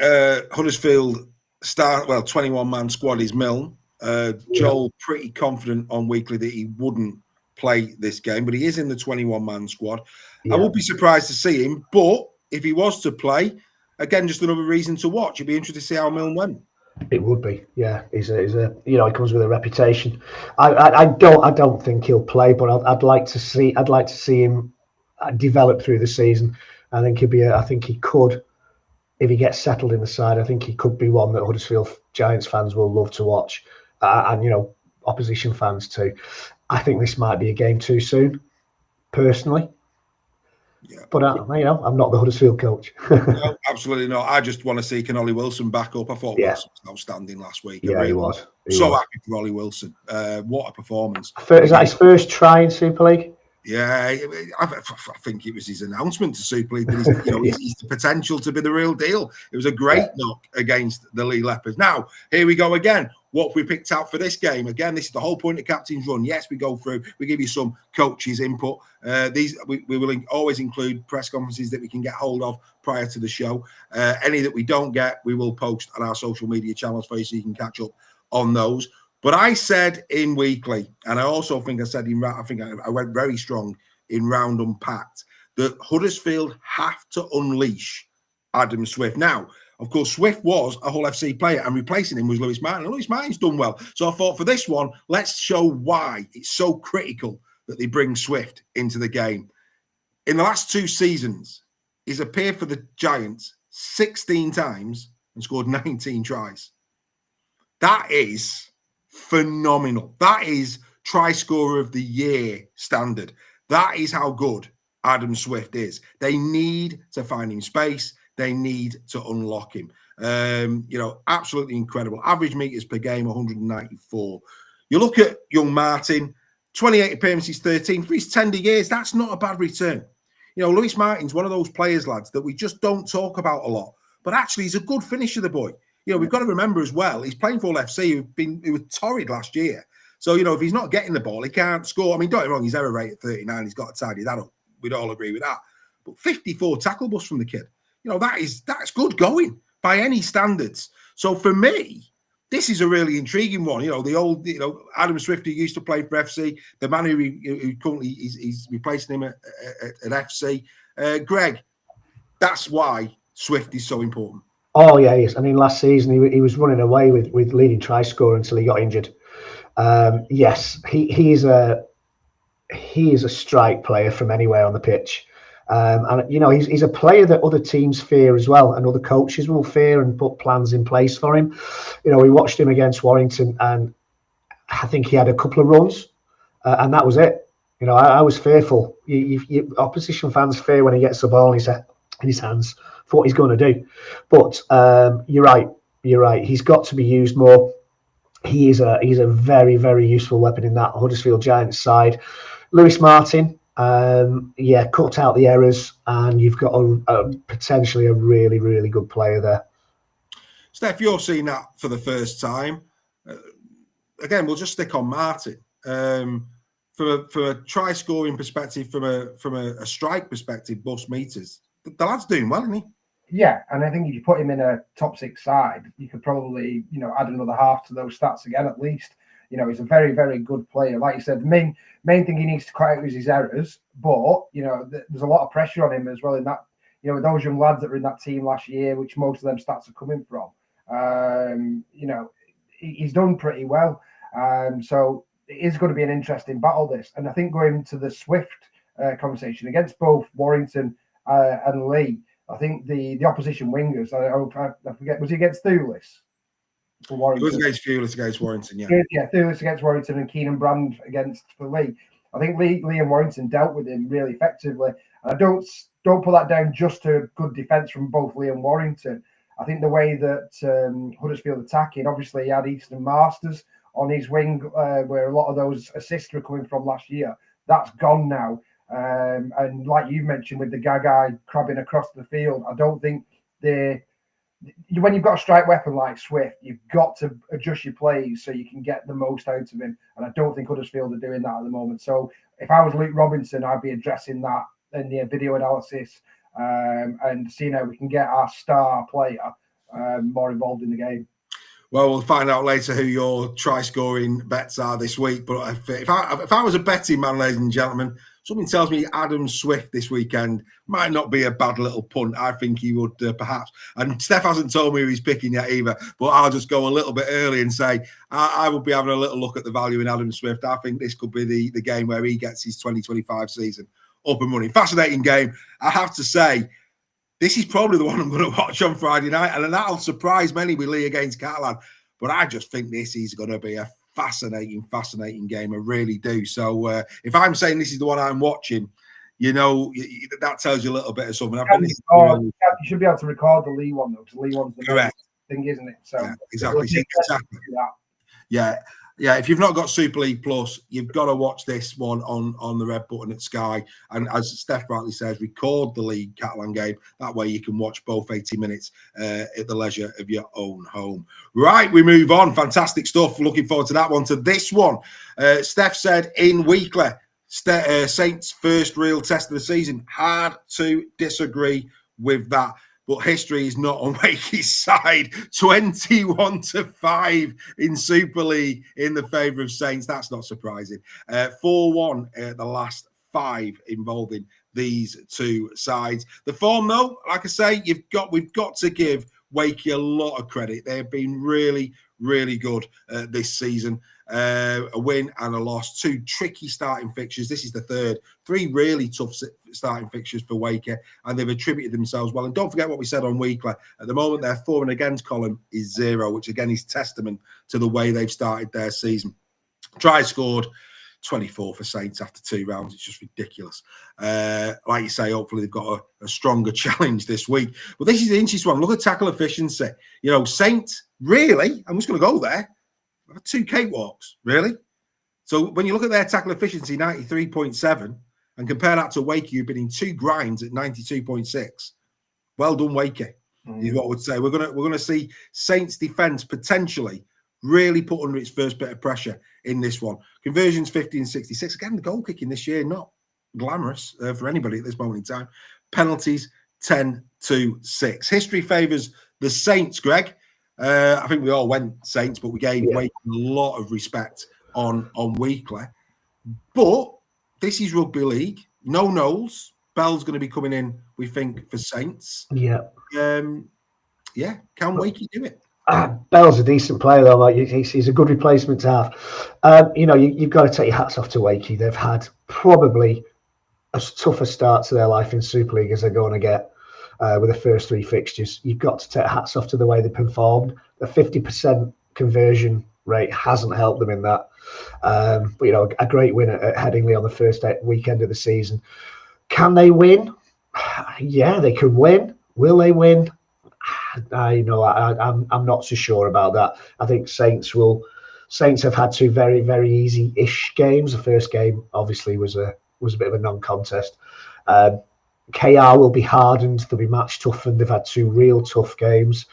Huddersfield 21-man squad is Milne. Joel pretty confident on Weekly that he wouldn't play this game, but he is in the 21-man squad. Yeah. I would be surprised to see him, but if he was to play, again, just another reason to watch. It'd be interesting to see how Milne went. It would be, yeah. He's a he comes with a reputation. I don't think he'll play, but I'd like to see him develop through the season. I think he could, if he gets settled in the side, I think he could be one that Huddersfield Giants fans will love to watch, and opposition fans too. I think this might be a game too soon, personally. Yeah. But I'm not the Huddersfield coach. No, absolutely not. I just want to see Ollie Wilson back up. I thought Wilson was outstanding last week. Yeah, really he was. Happy for Ollie Wilson. What a performance! Is that his first try in Super League? Yeah, I think it was his announcement to Super League that he's the potential to be the real deal. It was a great knock against the Lee Leopards. Now, here we go again. What we picked out for this game. Again, this is the whole point of Captain's Run. Yes, we go through, we give you some coaches' input. We will always include press conferences that we can get hold of prior to the show. Any that we don't get, we will post on our social media channels for you so you can catch up on those. But I said in Weekly, and I also think I said I went very strong in Round Unpacked, that Huddersfield have to unleash Adam Swift. Now, of course, Swift was a Hull FC player, and replacing him was Lewis Martin. And Lewis Martin's done well. So I thought for this one, let's show why it's so critical that they bring Swift into the game. In the last 2 seasons, he's appeared for the Giants 16 times and scored 19 tries. That is phenomenal. That is try scorer of the year standard. That is how good Adam Swift is. They need to find him space. They need to unlock him. Absolutely incredible. Average meters per game, 194. You look at young Martin, 28 appearances, 13 for his tender years. That's not a bad return. Lewis Martin's one of those players, lads, that we just don't talk about a lot. But actually, he's a good finisher, the boy. We've got to remember as well, he's playing for Hull FC, who was torrid last year. So, if he's not getting the ball, he can't score. I mean, don't get me wrong, his error rate at 39, he's got to tidy that up. We'd all agree with that. But 54 tackle busts from the kid. That's good going by any standards. So for me, this is a really intriguing one. The old, Adam Swift, who used to play for FC, the man who currently is replacing him at FC. Greg, that's why Swift is so important. Oh yeah, he is. I mean, last season he was running away with leading try scorer until he got injured. Yes, he is a strike player from anywhere on the pitch. And he's a player that other teams fear as well, and other coaches will fear and put plans in place for him. We watched him against Warrington, and I think he had a couple of runs, and that was it. I was fearful. Opposition fans fear when he gets the ball in his hands for what he's going to do. But you're right. He's got to be used more. He's a very, very useful weapon in that Huddersfield Giants side. Lewis Martin. Cut out the errors, and you've got potentially a really, really good player there. Steph, you're seeing that for the first time. Again, we'll just stick on Martin. From a try scoring perspective, from a strike perspective, bust meters, the lad's doing well, isn't he? Yeah, and I think if you put him in a top 6 side, you could probably add another half to those stats again at least. He's a very, very good player. Like you said, the main thing he needs to cut out is his errors. But, there's a lot of pressure on him as well in that, with those young lads that were in that team last year, which most of them stats are coming from. He's done pretty well. So it is going to be an interesting battle, this. And I think going to the Swift conversation against both Warrington and Lee, I think the opposition wingers, I forget, was he against Thulis? For Warrington. It was against Thulis against Warrington, yeah. Yeah, Thulis against Warrington and Keenan Brand for Lee. I think Lee and Warrington dealt with him really effectively. And I don't put that down just to good defence from both Lee and Warrington. I think the way that Huddersfield attacking, obviously he had Easton Masters on his wing, where a lot of those assists were coming from last year. That's gone now. And like you mentioned with the Gagai crabbing across the field, I don't think when you've got a strike weapon like Swift, you've got to adjust your plays so you can get the most out of him. And I don't think Huddersfield are doing that at the moment. So if I was Luke Robinson, I'd be addressing that in the video analysis and seeing how we can get our star player more involved in the game. Well, we'll find out later who your try-scoring bets are this week. But if I was a betting man, ladies and gentlemen, something tells me Adam Swift this weekend might not be a bad little punt. I think he would perhaps. And Steph hasn't told me who he's picking yet either. But I'll just go a little bit early and say I would be having a little look at the value in Adam Swift. I think this could be the game where he gets his 2025 season up and running. Fascinating game, I have to say. This is probably the one I'm going to watch on Friday night, and that'll surprise many with Lee against Catalan. But I just think this is going to be a fascinating game. I really do. So if I'm saying this is the one I'm watching, that tells you a little bit of something. You should be able to record the Lee one, though, because Lee one's the correct thing, isn't it? So yeah, exactly. Yeah. Yeah, if you've not got Super League Plus, you've got to watch this one on the red button at Sky. And as Steph rightly says, record the League Catalan game. That way you can watch both 80 minutes at the leisure of your own home. Right, we move on. Fantastic stuff. Looking forward to that one. To this one, Steph said in weekly, Saints' first real test of the season. Hard to disagree with that. But history is not on Wakey's side. 21-5 in Super League in the favour of Saints. That's not surprising. 4-1 the last 5 involving these two sides. The form, though, like I say, we've got to give Wakey a lot of credit. They have been really, really good this season. A win and a loss. 2 tricky starting fixtures. This is the third. 3 really tough starting fixtures for Wakey, and they've attributed themselves well. And don't forget what we said on weekly. At the moment, their for and against column is 0, which again is testament to the way they've started their season. Try scored 24 for Saints after 2 rounds. It's just ridiculous. Like you say, hopefully they've got a stronger challenge this week. But this is the interesting one. Look at tackle efficiency. Saints, really, I'm just going to go there. 2 cakewalks, really. So when you look at their tackle efficiency, 93.7, and compare that to Wakey, who've been in 2 grinds at 92.6. Well done, Wakey, is what I would say. We're gonna see Saints defense potentially really put under its first bit of pressure in this one. Conversions 50 and 66. Again, the goal kicking this year not glamorous for anybody at this moment in time. Penalties 10-6. History favours the Saints, Greg. I think we all went Saints, but we gave Wakey a lot of respect on weekly. But this is rugby league. No Knowles. Bell's going to be coming in, we think, for Saints. Yeah. Can Wakey do it? Bell's a decent player, though. Like, he's a good replacement to have. You've got to take your hats off to Wakey. They've had probably as tough a start to their life in Super League as they're going to get. With the first 3 fixtures, you've got to take hats off to the way they performed. The 50% conversion rate hasn't helped them in that. But a great win at Headingley on the first weekend of the season. Can they win? Yeah, they can win. Will they win? I'm not so sure about that. I think Saints have had 2 very, very easy-ish games. The first game obviously was a bit of a non-contest. KR will be hardened. They'll be match toughened. They've had 2 real tough games.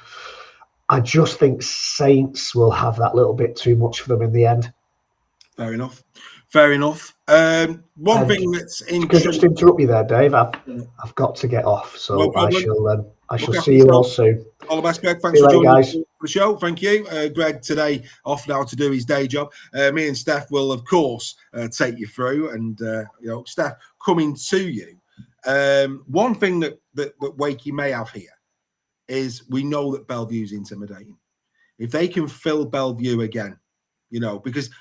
I just think Saints will have that little bit too much for them in the end. Fair enough. One thing that's interesting. Can I just interrupt you there, Dave? I've got to get off, so I shall see you all soon. All the best, Greg. Thanks for joining us for the show. Thank you. Greg today off now to do his day job. Me and Steph will, of course, take you through. And Steph, coming to you. One thing that Wakey may have here is we know that Bellevue's intimidating. If they can fill Bellevue again, because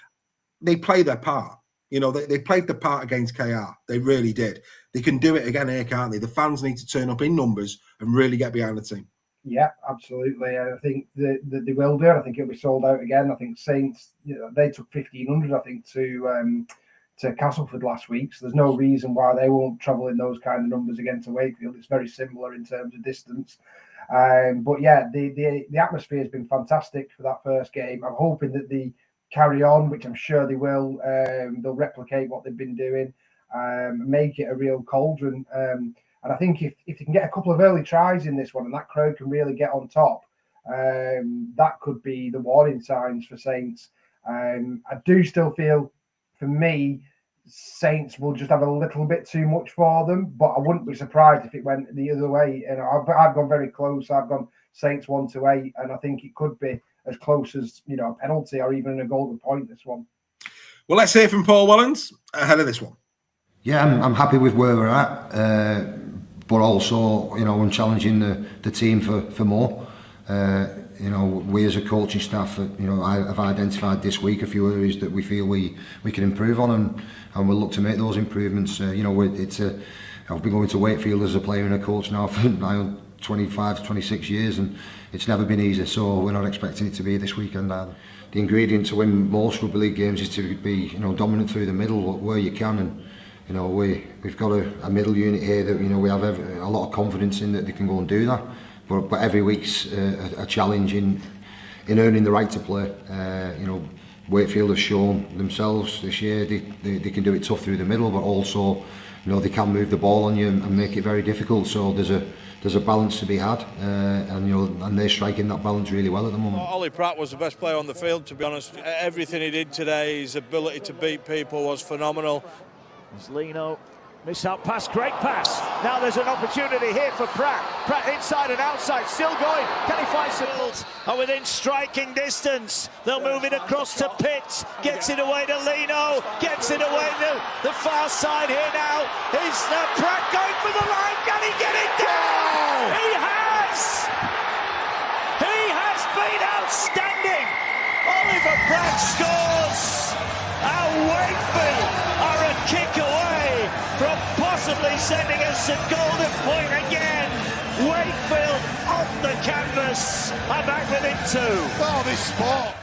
they play their part. They played the part against KR. They really did. They can do it again here, can't they? The fans need to turn up in numbers and really get behind the team. Yeah, absolutely. I think that they will do. I think it'll be sold out again. I think Saints, they took 1,500, I think, to Castleford last week. So there's no reason why they won't travel in those kind of numbers again to Wakefield. It's very similar in terms of distance. But yeah, the atmosphere has been fantastic for that first game. I'm hoping that they carry on, which I'm sure they will. They'll replicate what they've been doing, make it a real cauldron. And I think if you can get a couple of early tries in this one and that crowd can really get on top, that could be the warning signs for Saints. I do still feel, for me, Saints will just have a little bit too much for them, but I wouldn't be surprised if it went the other way. And I've gone very close. I've gone Saints 1-8, and I think it could be as close as a penalty or even a golden point. This one. Well, let's hear from Paul Wellens ahead of this one. Yeah, I'm happy with where we're at, but also I'm challenging the team for more. We as a coaching staff, I've identified this week a few areas that we feel we can improve on, and we'll look to make those improvements. I've been going to Wakefield as a player and a coach now for 25, 26 years, and it's never been easy. So we're not expecting it to be this weekend either. The ingredient to win most rugby league games is to be dominant through the middle where you can, and we've got a middle unit here that we have a lot of confidence in that they can go and do that. But every week's a challenge in earning the right to play. Wakefield have shown themselves this year they can do it tough through the middle, but also they can move the ball on you and make it very difficult. So there's a balance to be had, and they're striking that balance really well at the moment. Ollie Pratt was the best player on the field, to be honest. Everything he did today, his ability to beat people was phenomenal. As Lino miss out pass, great pass. Now there's an opportunity here for Pratt. Pratt inside and outside, still going. Can he find some balls? Are within striking distance. They'll move it across to Pitts. Gets it away to Lino. Gets it away to the far side here now. Is Pratt going for the line? Can he get it down? He has! He has been outstanding. Oliver Pratt scores. And Wakefield are a kick away from possibly sending us a golden point again. Wakefield off the canvas and back within 2. Oh, this sport.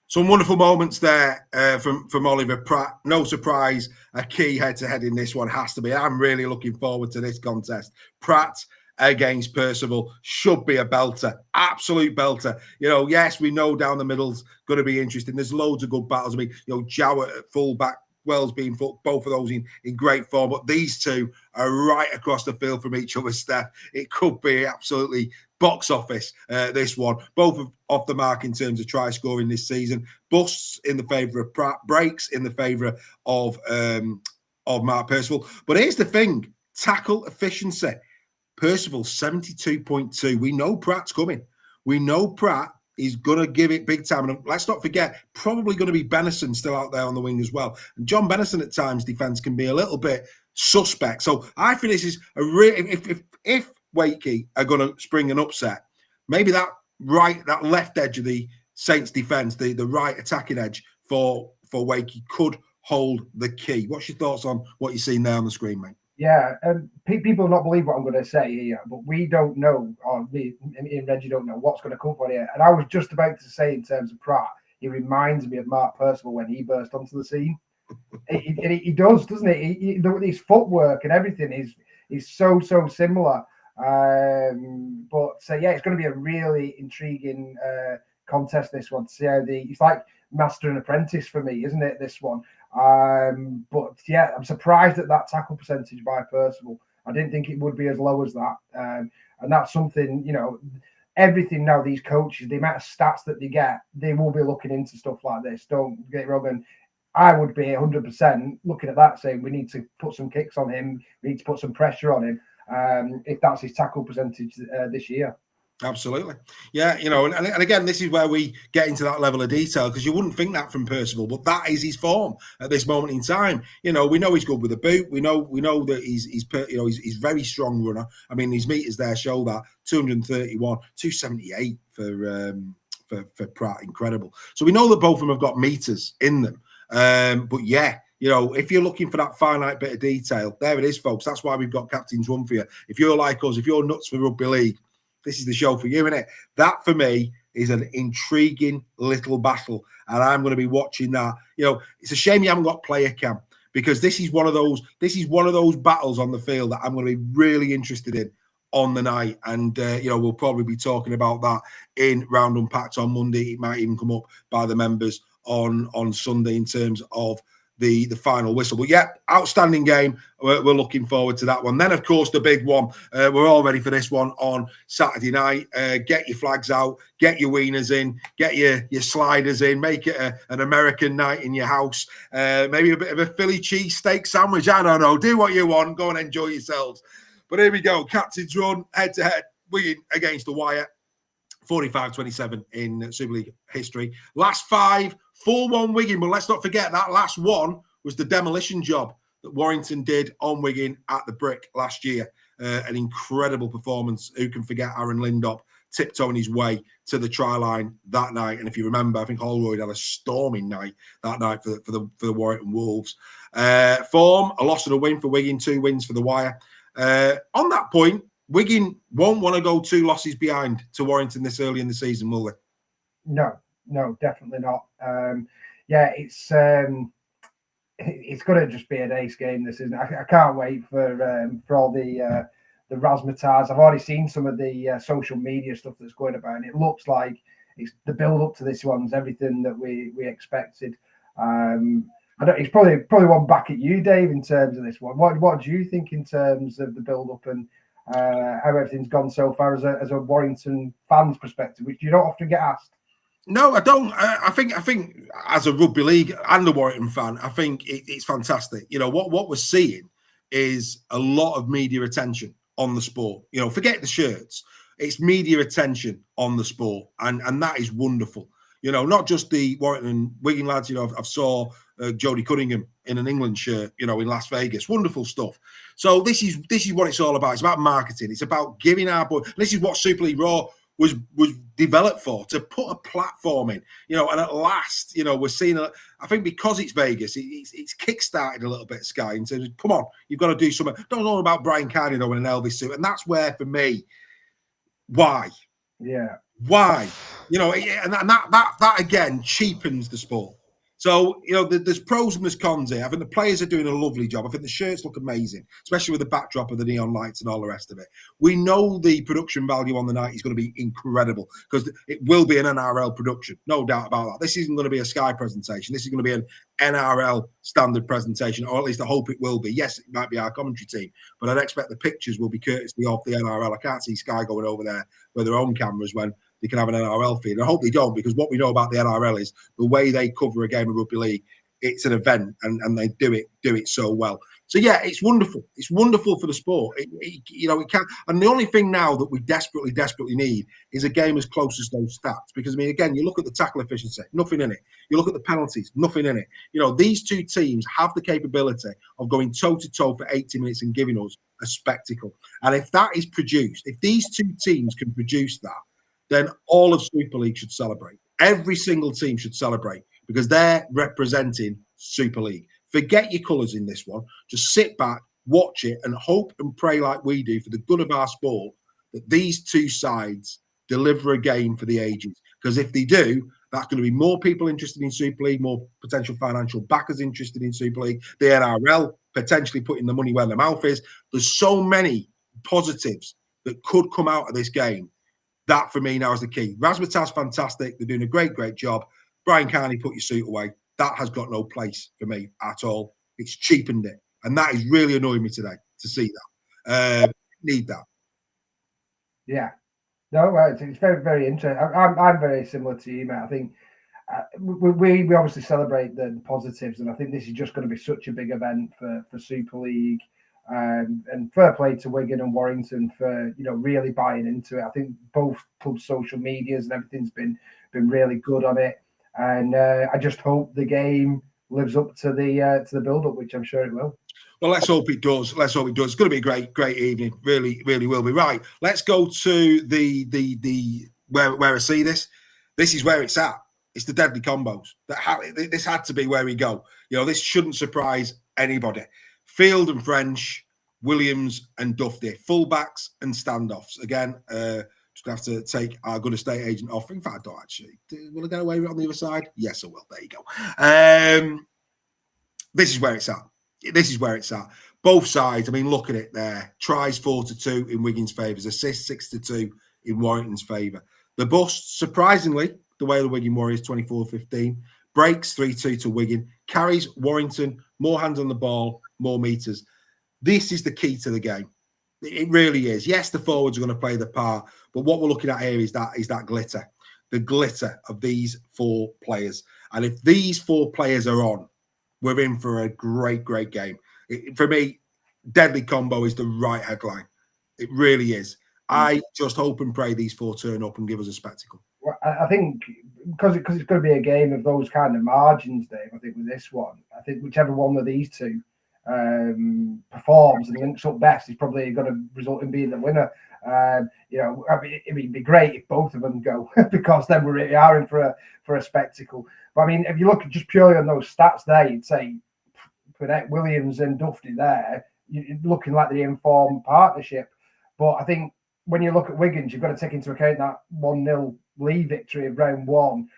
Some wonderful moments there from Oliver Pratt. No surprise, a key head-to-head in this one has to be. I'm really looking forward to this contest. Pratt against Percival should be a belter, absolute belter. Yes, we know down the middle's going to be interesting. There's loads of good battles. I mean, Jowett at full-back, Wells being both of those in great form, but these two are right across the field from each other, Steph. It could be absolutely box office, this one. Both off the mark in terms of try scoring this season. Busts in the favour of Pratt, breaks in the favour of Mark Percival. But here's the thing, tackle efficiency. Percival 72.2. We know Pratt's coming. We know Pratt is going to give it big time. And let's not forget, probably going to be Benison still out there on the wing as well. And John Benison at times defence can be a little bit suspect. So I think this is a real. If Wakey are going to spring an upset, maybe that left edge of the Saints defence, the right attacking edge for Wakey could hold the key. What's your thoughts on what you're seeing there on the screen, mate? Yeah, people will not believe what I'm going to say here, but we don't know, or me and Reggie don't know what's going to come from here. And I was just about to say, in terms of Pratt, he reminds me of Mark Percival when he burst onto the scene. He does, doesn't he? His footwork and everything is so similar. But so yeah, it's going to be a really intriguing contest. This one to see how it's like master and apprentice for me, isn't it? This one. But yeah, I'm surprised at that tackle percentage by Percival. I didn't think it would be as low as that. And that's something, everything now, these coaches, the amount of stats that they get, they will be looking into stuff like this. Don't get it wrong. And I would be 100% looking at that, saying we need to put some kicks on him. We need to put some pressure on him. If that's his tackle percentage this year. Absolutely. Yeah, and again, this is where we get into that level of detail, because you wouldn't think that from Percival, but that is his form at this moment in time. We know he's good with the boot. We know that he's very strong runner. I mean, his meters there show that 231, 278 for Pratt, incredible. So we know that both of them have got meters in them. But yeah, if you're looking for that finite bit of detail, there it is, folks. That's why we've got Captain's Run for you. If you're like us, if you're nuts for rugby league, this is the show for you, isn't it? That, for me, is an intriguing little battle, and I'm going to be watching that. It's a shame you haven't got player cam, because this is one of those battles on the field that I'm going to be really interested in on the night. And we'll probably be talking about that in Round Unpacked on Monday. It might even come up by the members on Sunday in terms of the final whistle. But yeah, outstanding game. We're looking forward to that one. Then, of course, the big one. We're all ready for this one on Saturday night. Get your flags out, get your wieners in, get your sliders in, make it an American night in your house. Maybe a bit of a Philly cheesesteak sandwich. I don't know. Do what you want. Go and enjoy yourselves. But here we go. Captain's run, head-to-head, Wigan against the Wire. 45-27 in Super League history. Last 5, 4-1 Wigan. But let's not forget that last one was the demolition job that Warrington did on Wigan at the Brick last year. An incredible performance. Who can forget Aaron Lindop tiptoeing his way to the try line that night? And if you remember, I think Holroyd had a storming night that night for the Warrington Wolves. Form, a loss and a win for Wigan, 2 wins for the Wire. On that point, Wigan won't want to go 2 losses behind to Warrington this early in the season, will they? No, definitely not. It's going to just be an ace game. This isn't. I can't wait for all the razzmatazz. I've already seen some of the social media stuff that's going about, and it looks like it's the build up to this one's everything that we expected. It's probably one back at you, Dave, in terms of this one. What do you think in terms of the build up and how everything's gone so far as a Warrington fan's perspective, which you don't often get asked? No, I don't. I think as a rugby league and a Warrington fan, I think it's fantastic. You know, what we're seeing is a lot of media attention on the sport. You know, forget the shirts. It's media attention on the sport, and that is wonderful. You know, not just the Warrington and Wigan lads. You know, I've saw Jodie Cunningham in an England shirt, you know, in Las Vegas. Wonderful stuff. So this is what it's all about. It's about marketing. It's about giving our boy. This is what Super League Raw was developed for, to put a platform in, you know, and at last, you know, we're seeing I think because it's Vegas, it's kickstarted a little bit, Sky, in terms of, come on, you've got to do something. Don't know about Brian Carney, though, in an Elvis suit. And that's where, for me, why? Yeah. Why? You know, and that again cheapens the sport. So, you know, there's pros and there's cons here. I think the players are doing a lovely job. I think the shirts look amazing, especially with the backdrop of the neon lights and all the rest of it. We know the production value on the night is going to be incredible because it will be an NRL production, no doubt about that. This isn't going to be a Sky presentation. This is going to be an NRL standard presentation, or at least I hope it will be. Yes, it might be our commentary team, but I'd expect the pictures will be courtesy of the NRL. I can't see Sky going over there with their own cameras when they can have an NRL feed. And I hope they don't, because what we know about the NRL is the way they cover a game of rugby league. It's an event, and they do it so well. So yeah, it's wonderful. It's wonderful for the sport. You know, it can. And the only thing now that we desperately need is a game as close as those stats. Because I mean, again, you look at the tackle efficiency, nothing in it. You look at the penalties, nothing in it. You know, these two teams have the capability of going toe to toe for 80 minutes and giving us a spectacle. And if that is produced, if these two teams can produce that, then all of Super League should celebrate. Every single team should celebrate because they're representing Super League. Forget your colours in this one. Just sit back, watch it, and hope and pray like we do for the good of our sport that these two sides deliver a game for the ages. Because if they do, that's going to be more people interested in Super League, more potential financial backers interested in Super League, the NRL potentially putting the money where their mouth is. There's so many positives that could come out of this game. That, for me, now is the key. Razzmatazz, fantastic. They're doing a great job. Brian Carney, put your suit away. That has got no place for me at all. It's cheapened it. And that is really annoying me today to see that. Need that. Yeah. No, it's very, very interesting. I'm very similar to you, mate. I think we obviously celebrate the positives, and I think this is just going to be such a big event for Super League. And fair play to Wigan and Warrington for, you know, really buying into it. I think both club social medias and everything's been really good on it, and I just hope the game lives up to the build up, which I'm sure it will. Well, let's hope it does. Let's hope it does. It's going to be a great evening. Really will be. Right. Let's go to the where I see this. This is where it's at. It's the deadly combos. This had to be where we go. You know, this shouldn't surprise anybody. Field and French, Williams and Duffy, fullbacks and standoffs. Again, just have to take our good estate agent off. In fact, I don't actually. Will I get away with it on the other side? Yes, I will. There you go. This is where it's at. This is where it's at. Both sides. I mean, look at it there. Tries 4-2 in Wigan's favour. Assists 6-2 in Warrington's favour. The bust, surprisingly, the way the Wigan Warriors 24-15. Breaks 3-2 to Wigan. carries, Warrington, more hands on the ball, more meters. This is the key to the game. It really is. Yes, the forwards are going to play the part, but what we're looking at here is that glitter, the glitter of these 4 players. And if these 4 players are on, we're in for a great, great game. For me, deadly combo is the right headline. It really is. I just hope and pray these 4 turn up and give us a spectacle. Well, I think because it's going to be a game of those kind of margins, Dave. I think with this one, I think whichever one of these 2 performs and links up best is probably going to result in being the winner. It'd be great if both of them go because then we are in for a spectacle. But I mean, if you look just purely on those stats there, you'd say Burnett, Williams, and Dufty there, you're looking like the informed partnership. But I think when you look at Wiggins, you've got to take into account that 1-0 Lee victory of round 1.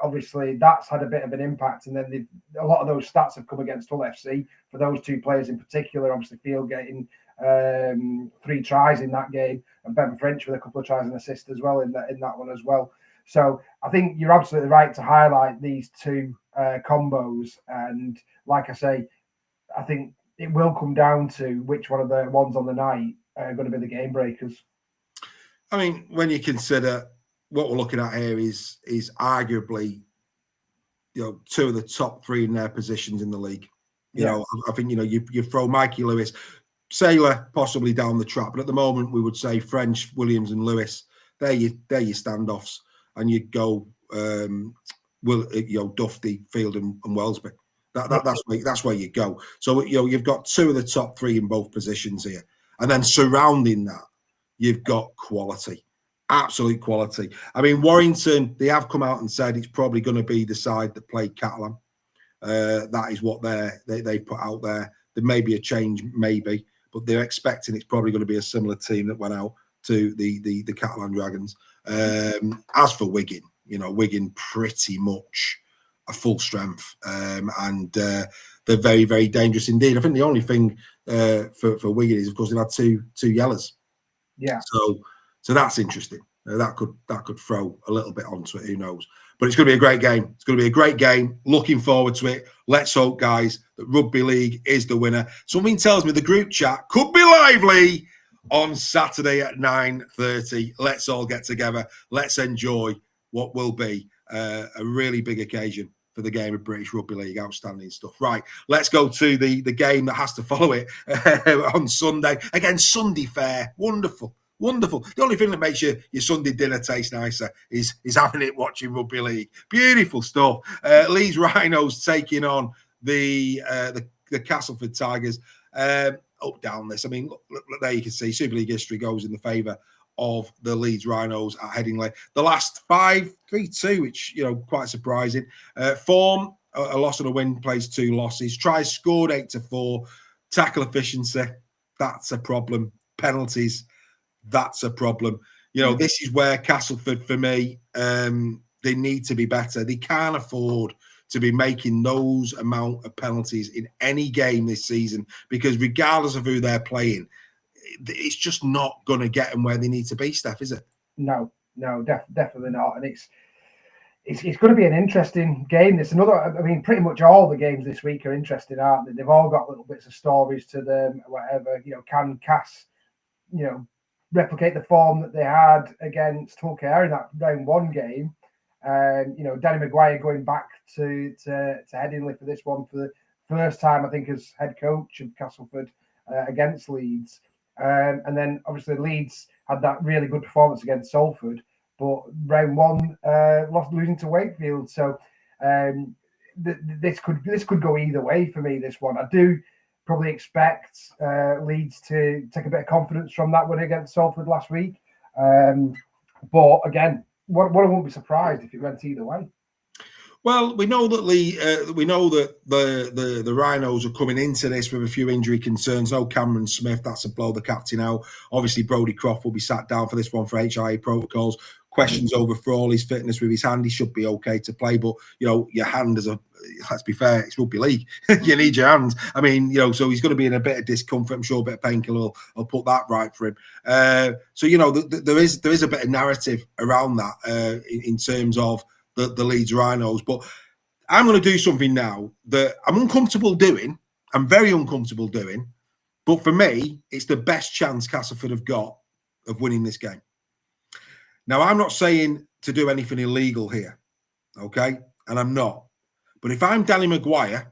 Obviously, that's had a bit of an impact, and then a lot of those stats have come against Hull FC for those 2 players in particular. Obviously, Field getting 3 tries in that game, and Ben French with a couple of tries and assists as well in that one as well. So I think you're absolutely right to highlight these 2 combos, and like I say, I think it will come down to which one of the ones on the night are going to be the game breakers. I mean, when you consider what we're looking at here is arguably, 2 of the top 3 in their positions in the league. You know, I think, you throw Mikey Lewis, Sailor possibly down the track, but at the moment we would say French, Williams, and Lewis. They're your standoffs, and you go Dufty, Field, and Wellesby. That's where you go. So you've got 2 of the top 3 in both positions here, and then surrounding that, you've got quality. Absolute quality. I mean, Warrington, they have come out and said it's probably going to be the side that played Catalan. That is what they put out there. There may be a change, maybe, but they're expecting it's probably going to be a similar team that went out to the Catalan Dragons. As for Wigan, Wigan pretty much a full strength, and they're very, very dangerous indeed. I think the only thing for Wigan is, of course, they've had two yellers. Yeah. So that's interesting. That could throw a little bit onto it. Who knows? But it's going to be a great game. It's going to be a great game. Looking forward to it. Let's hope, guys, that Rugby League is the winner. Something tells me the group chat could be lively on Saturday at 9:30. Let's all get together. Let's enjoy what will be a really big occasion for the game of British Rugby League. Outstanding stuff. Right, let's go to the game that has to follow it on Sunday. Again, Sunday fare. Wonderful. Wonderful. The only thing that makes your Sunday dinner taste nicer is having it watching Rugby League. Beautiful stuff. Leeds Rhinos taking on the Castleford Tigers. Up, down this. I mean, look, there you can see Super League history goes in the favour of the Leeds Rhinos at Headingley. The last 5-3-2, which, quite surprising. Form, a loss and a win, plays 2 losses. Tries scored 8-4. Tackle efficiency, that's a problem. Penalties, that's a problem. This is where Castleford, for me, they need to be better. They can't afford to be making those amount of penalties in any game this season, because regardless of who they're playing, it's just not going to get them where they need to be, Steph, is it? No, definitely not. And it's going to be an interesting game. There's pretty much all the games this week are interesting, aren't they? They've all got little bits of stories to them, whatever. Can Cass, replicate the form that they had against Hull KR in that round 1 game? Danny Maguire going back to Headingley for this one for the first time, I think, as head coach of Castleford against Leeds. And then obviously Leeds had that really good performance against Salford, but round 1 losing to Wakefield. So this could go either way for me, this one. I do probably expect Leeds to take a bit of confidence from that win against Salford last week. But again, what I won't be surprised if it went either way. Well, we know that the Rhinos are coming into this with a few injury concerns. No Cameron Smith, that's a blow, the captain out. Obviously, Brodie Croft will be sat down for this one for HIA protocols. Questions over Frawley's fitness with his hand. He should be okay to play, but your hand let's be fair, it's Rugby League. You need your hands. I mean, so he's going to be in a bit of discomfort. I'm sure a bit of painkiller will put that right for him. There is a bit of narrative around that in terms of the Leeds Rhinos. But I'm going to do something now that I'm uncomfortable doing. I'm very uncomfortable doing. But for me, it's the best chance Castleford have got of winning this game. Now, I'm not saying to do anything illegal here, okay? And I'm not. But if I'm Danny Maguire,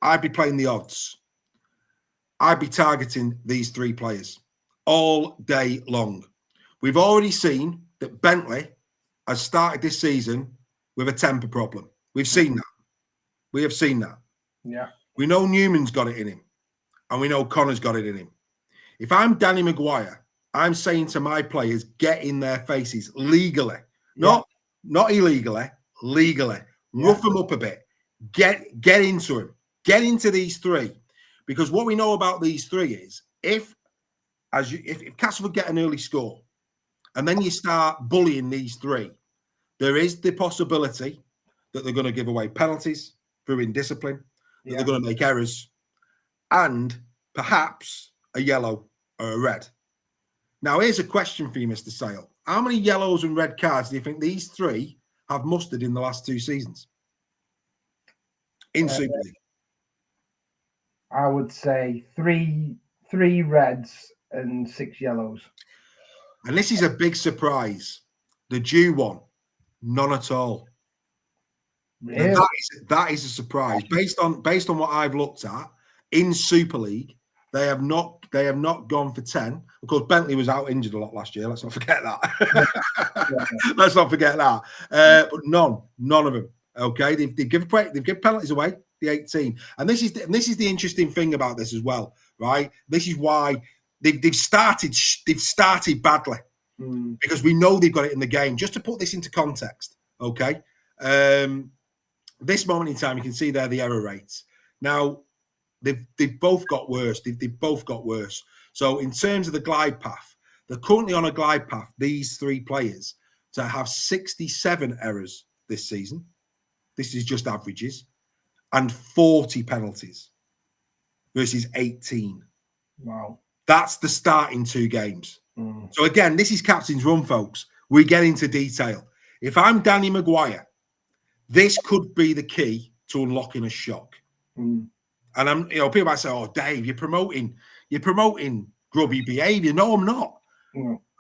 I'd be playing the odds. I'd be targeting these 3 players all day long. We've already seen that Bentley has started this season with a temper problem. We've seen that. We have seen that. Yeah. We know Newman's got it in him. And we know Connor's got it in him. If I'm Danny Maguire, I'm saying to my players, get in their faces legally. Not illegally, legally. Yeah. Rough them up a bit. Get into him. Get into these 3. Because what we know about these 3 is if Castleford get an early score and then you start bullying these 3, there is the possibility that they're going to give away penalties through indiscipline, that they're going to make errors, and perhaps a yellow or a red. Now, here's a question for you, Mr. Sale. How many yellows and red cards do you think these 3 have mustered in the last 2 seasons? In Super League. I would say 3 reds and 6 yellows. And this is a big surprise. The due one, none at all. Really? That is a surprise. Based on what I've looked at in Super League, they have not gone for 10. Of course, Bentley was out injured a lot last year. Let's not forget that. Let's not forget that. But none of them. Okay, they've given penalties away. The 18, and this is the interesting thing about this as well, right? This is why they've started badly because we know they've got it in the game. Just to put this into context, okay? This moment in time, you can see there the error rates. Now they've both got worse. They've both got worse. So in terms of the glide path, they're currently on a glide path. These 3 players to have 67 errors this season. This is just averages. And 40 penalties versus 18. Wow. That's the starting 2 games. So again, this is captain's run, folks. We get into detail. If I'm Danny Maguire, this could be the key to unlocking a shock. And I'm, people might say, "Oh, Dave, you're promoting grubby behaviour." No, I'm not.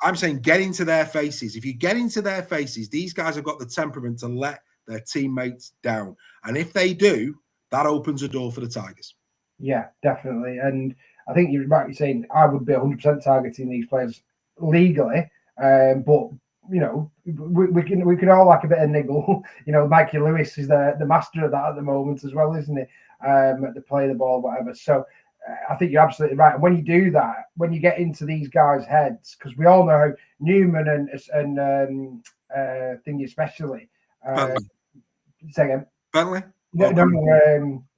I'm saying get into their faces. If you get into their faces, these guys have got the temperament to let their teammates down. And if they do, that opens a door for the Tigers. Yeah, definitely. And I think you're rightly saying I would be 100% targeting these players legally. But, we can all like a bit of niggle. Mikey Lewis is the master of that at the moment as well, isn't he? To play the ball, whatever. So I think you're absolutely right. And when you do that, when you get into these guys' heads, because we all know how Newman and Thingy especially. Say again. Bentley?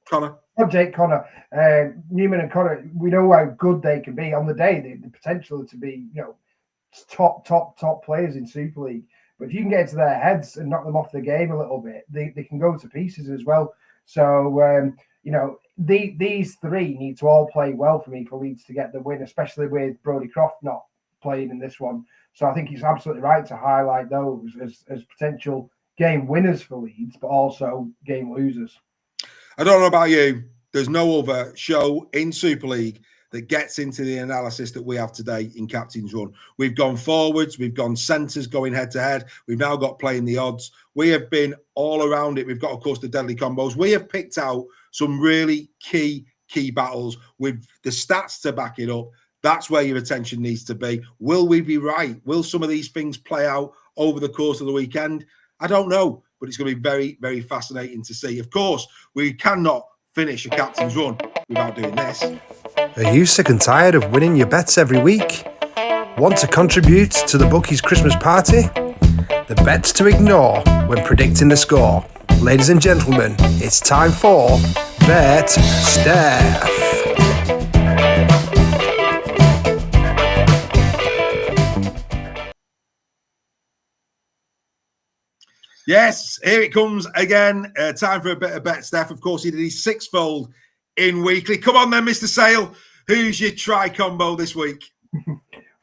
Connor. Not Jake Connor. Newman and Connor, we know how good they can be on the day. The potential to be, top players in Super League. But if you can get into their heads and knock them off the game a little bit, they can go to pieces as well. So, these 3 need to all play well for me for Leeds to get the win, especially with Brodie Croft not playing in this one. So I think it's absolutely right to highlight those as potential game winners for Leeds, but also game losers. I don't know about you. There's no other show in Super League that gets into the analysis that we have today in Captain's Run. We've gone forwards, we've gone centres going head-to-head. We've now got playing the odds. We have been all around it. We've got, of course, the deadly combos. We have picked out some really key battles with the stats to back it up. That's where your attention needs to be. Will we be right? Will some of these things play out over the course of the weekend? I don't know, but it's going to be very, very fascinating to see. Of course, we cannot finish a Captain's Run without doing this. Are you sick and tired of winning your bets every week? Want to contribute to the bookies' Christmas party? The bets to ignore when predicting the score. Ladies and gentlemen, it's time for Bet Steph. Yes, here it comes again. Time for a bit of Bet Steph. Of course, he did his 6-fold in weekly. Come on then, Mr. Sale. Who's your try combo this week?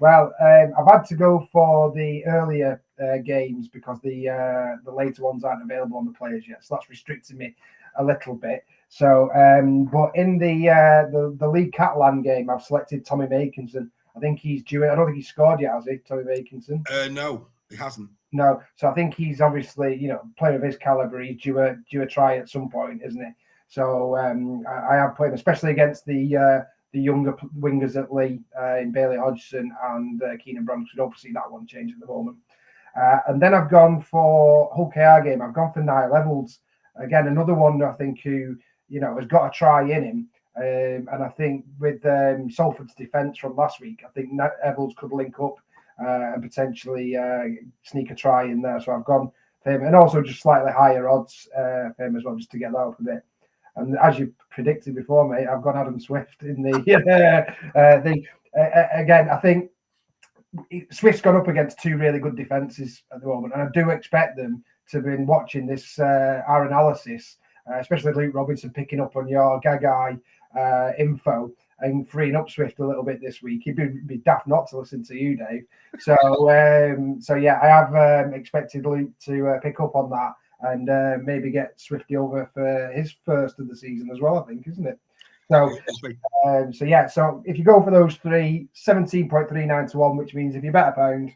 Well, I've had to go for the earlier games because the later ones aren't available on the players yet. So that's restricting me a little bit. So, but in the League Catalan game, I've selected Tommy Makinson. I think he's due. I don't think he's scored yet, has he, Tommy Makinson? No, he hasn't. No. So I think he's obviously, player of his caliber. He's due a try at some point, isn't he? So I have played, especially against the younger wingers at Lee in Bailey Hodgson and Keenan Brown. We don't see that one change at the moment. And then I've gone for Hull KR game. I've gone for Niall Evalds. Again, another one I think who, has got a try in him. And I think with Salford's defence from last week, I think Evalds could link up and potentially sneak a try in there. So I've gone for him. And also just slightly higher odds for him as well, just to get that up a bit. And as you predicted before, mate, I've gone Adam Swift in the thing. Again, I think Swift's gone up against two really good defences at the moment, and I do expect them to have been watching this our analysis, especially Luke Robinson picking up on your Gagai info and freeing up Swift a little bit this week. He'd be daft not to listen to you, Dave. So, yeah, I have expected Luke to pick up on that and maybe get Swifty over for his first of the season as well, I think, isn't it? So, so if you go for those three, 17.39 to 1, which means if you bet a pound,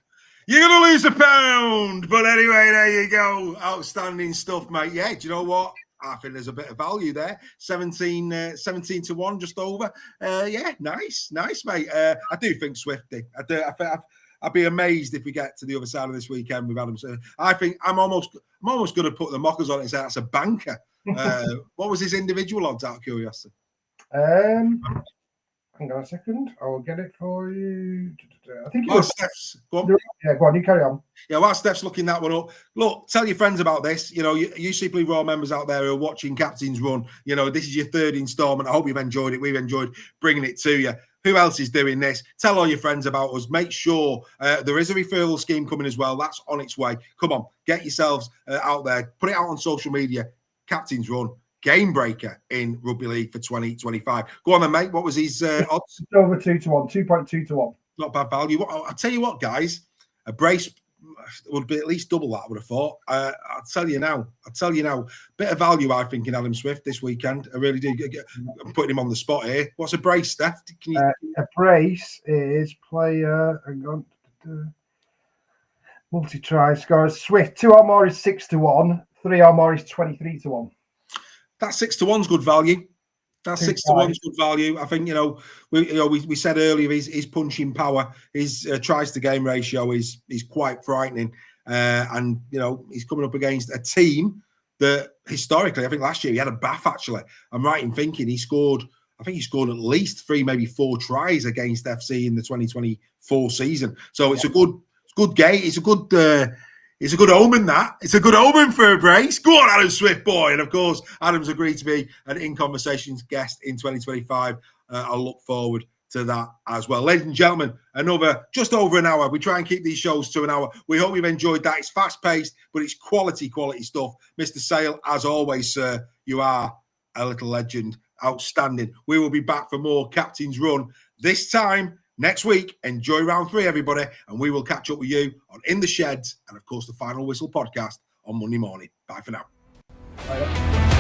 you're going to lose a pound. But anyway, there you go. Outstanding stuff, mate. Yeah, do you know what? I think there's a bit of value there. 17 to 1, just over. Yeah, nice, mate. I do think Swifty. I'd be amazed if we get to the other side of this weekend with Adam. So I think I'm almost going to put the mockers on it and say that's a banker. What was his individual odds, out of curiosity? Hang on a second. I'll get it for you. I think Steph's. Go on. Yeah, go on. You carry on. Yeah, while Steph's looking that one up, look, tell your friends about this. You Super League Royal members out there who are watching Captain's Run, this is your third instalment. I hope you've enjoyed it. We've enjoyed bringing it to you. Who else is doing this? Tell all your friends about us. Make sure there is a referral scheme coming as well. That's on its way. Come on, get yourselves out there. Put it out on social media. Captain's Run. Game breaker in Rugby League for 2025. Go on then, mate. What was his odds? Over 2 to 1, 2.2 to 1. Not bad value. I'll tell you what, guys. A brace would be at least double that, I would have thought. I'll tell you now. Bit of value, I think, in Adam Swift this weekend. I really do. I'm putting him on the spot here. What's a brace, Steph? A brace is player. Hang on. Multi-try scores. Swift 2 or more is 6 to 1. 3 or more is 23 to 1. That 6 to 1's good value. That's 6 to 1's good value. I think we said earlier his punching power, his tries to game ratio is quite frightening, and he's coming up against a team that historically, I think last year he had a bath. Actually, I'm right in thinking he scored. I think he scored at least 3, maybe 4 tries against FC in the 2024 season. So it's a good game. It's a good omen, that. It's a good omen for a brace. Go on, Adam Swift, boy. And, of course, Adam's agreed to be an In Conversations guest in 2025. I'll look forward to that as well. Ladies and gentlemen, just over an hour. We try and keep these shows to an hour. We hope you've enjoyed that. It's fast-paced, but it's quality stuff. Mr. Sale, as always, sir, you are a little legend. Outstanding. We will be back for more Captain's Run this time next week. Enjoy round 3, everybody, and we will catch up with you on In the Sheds and, of course, the Final Whistle podcast on Monday morning. Bye for now. Bye.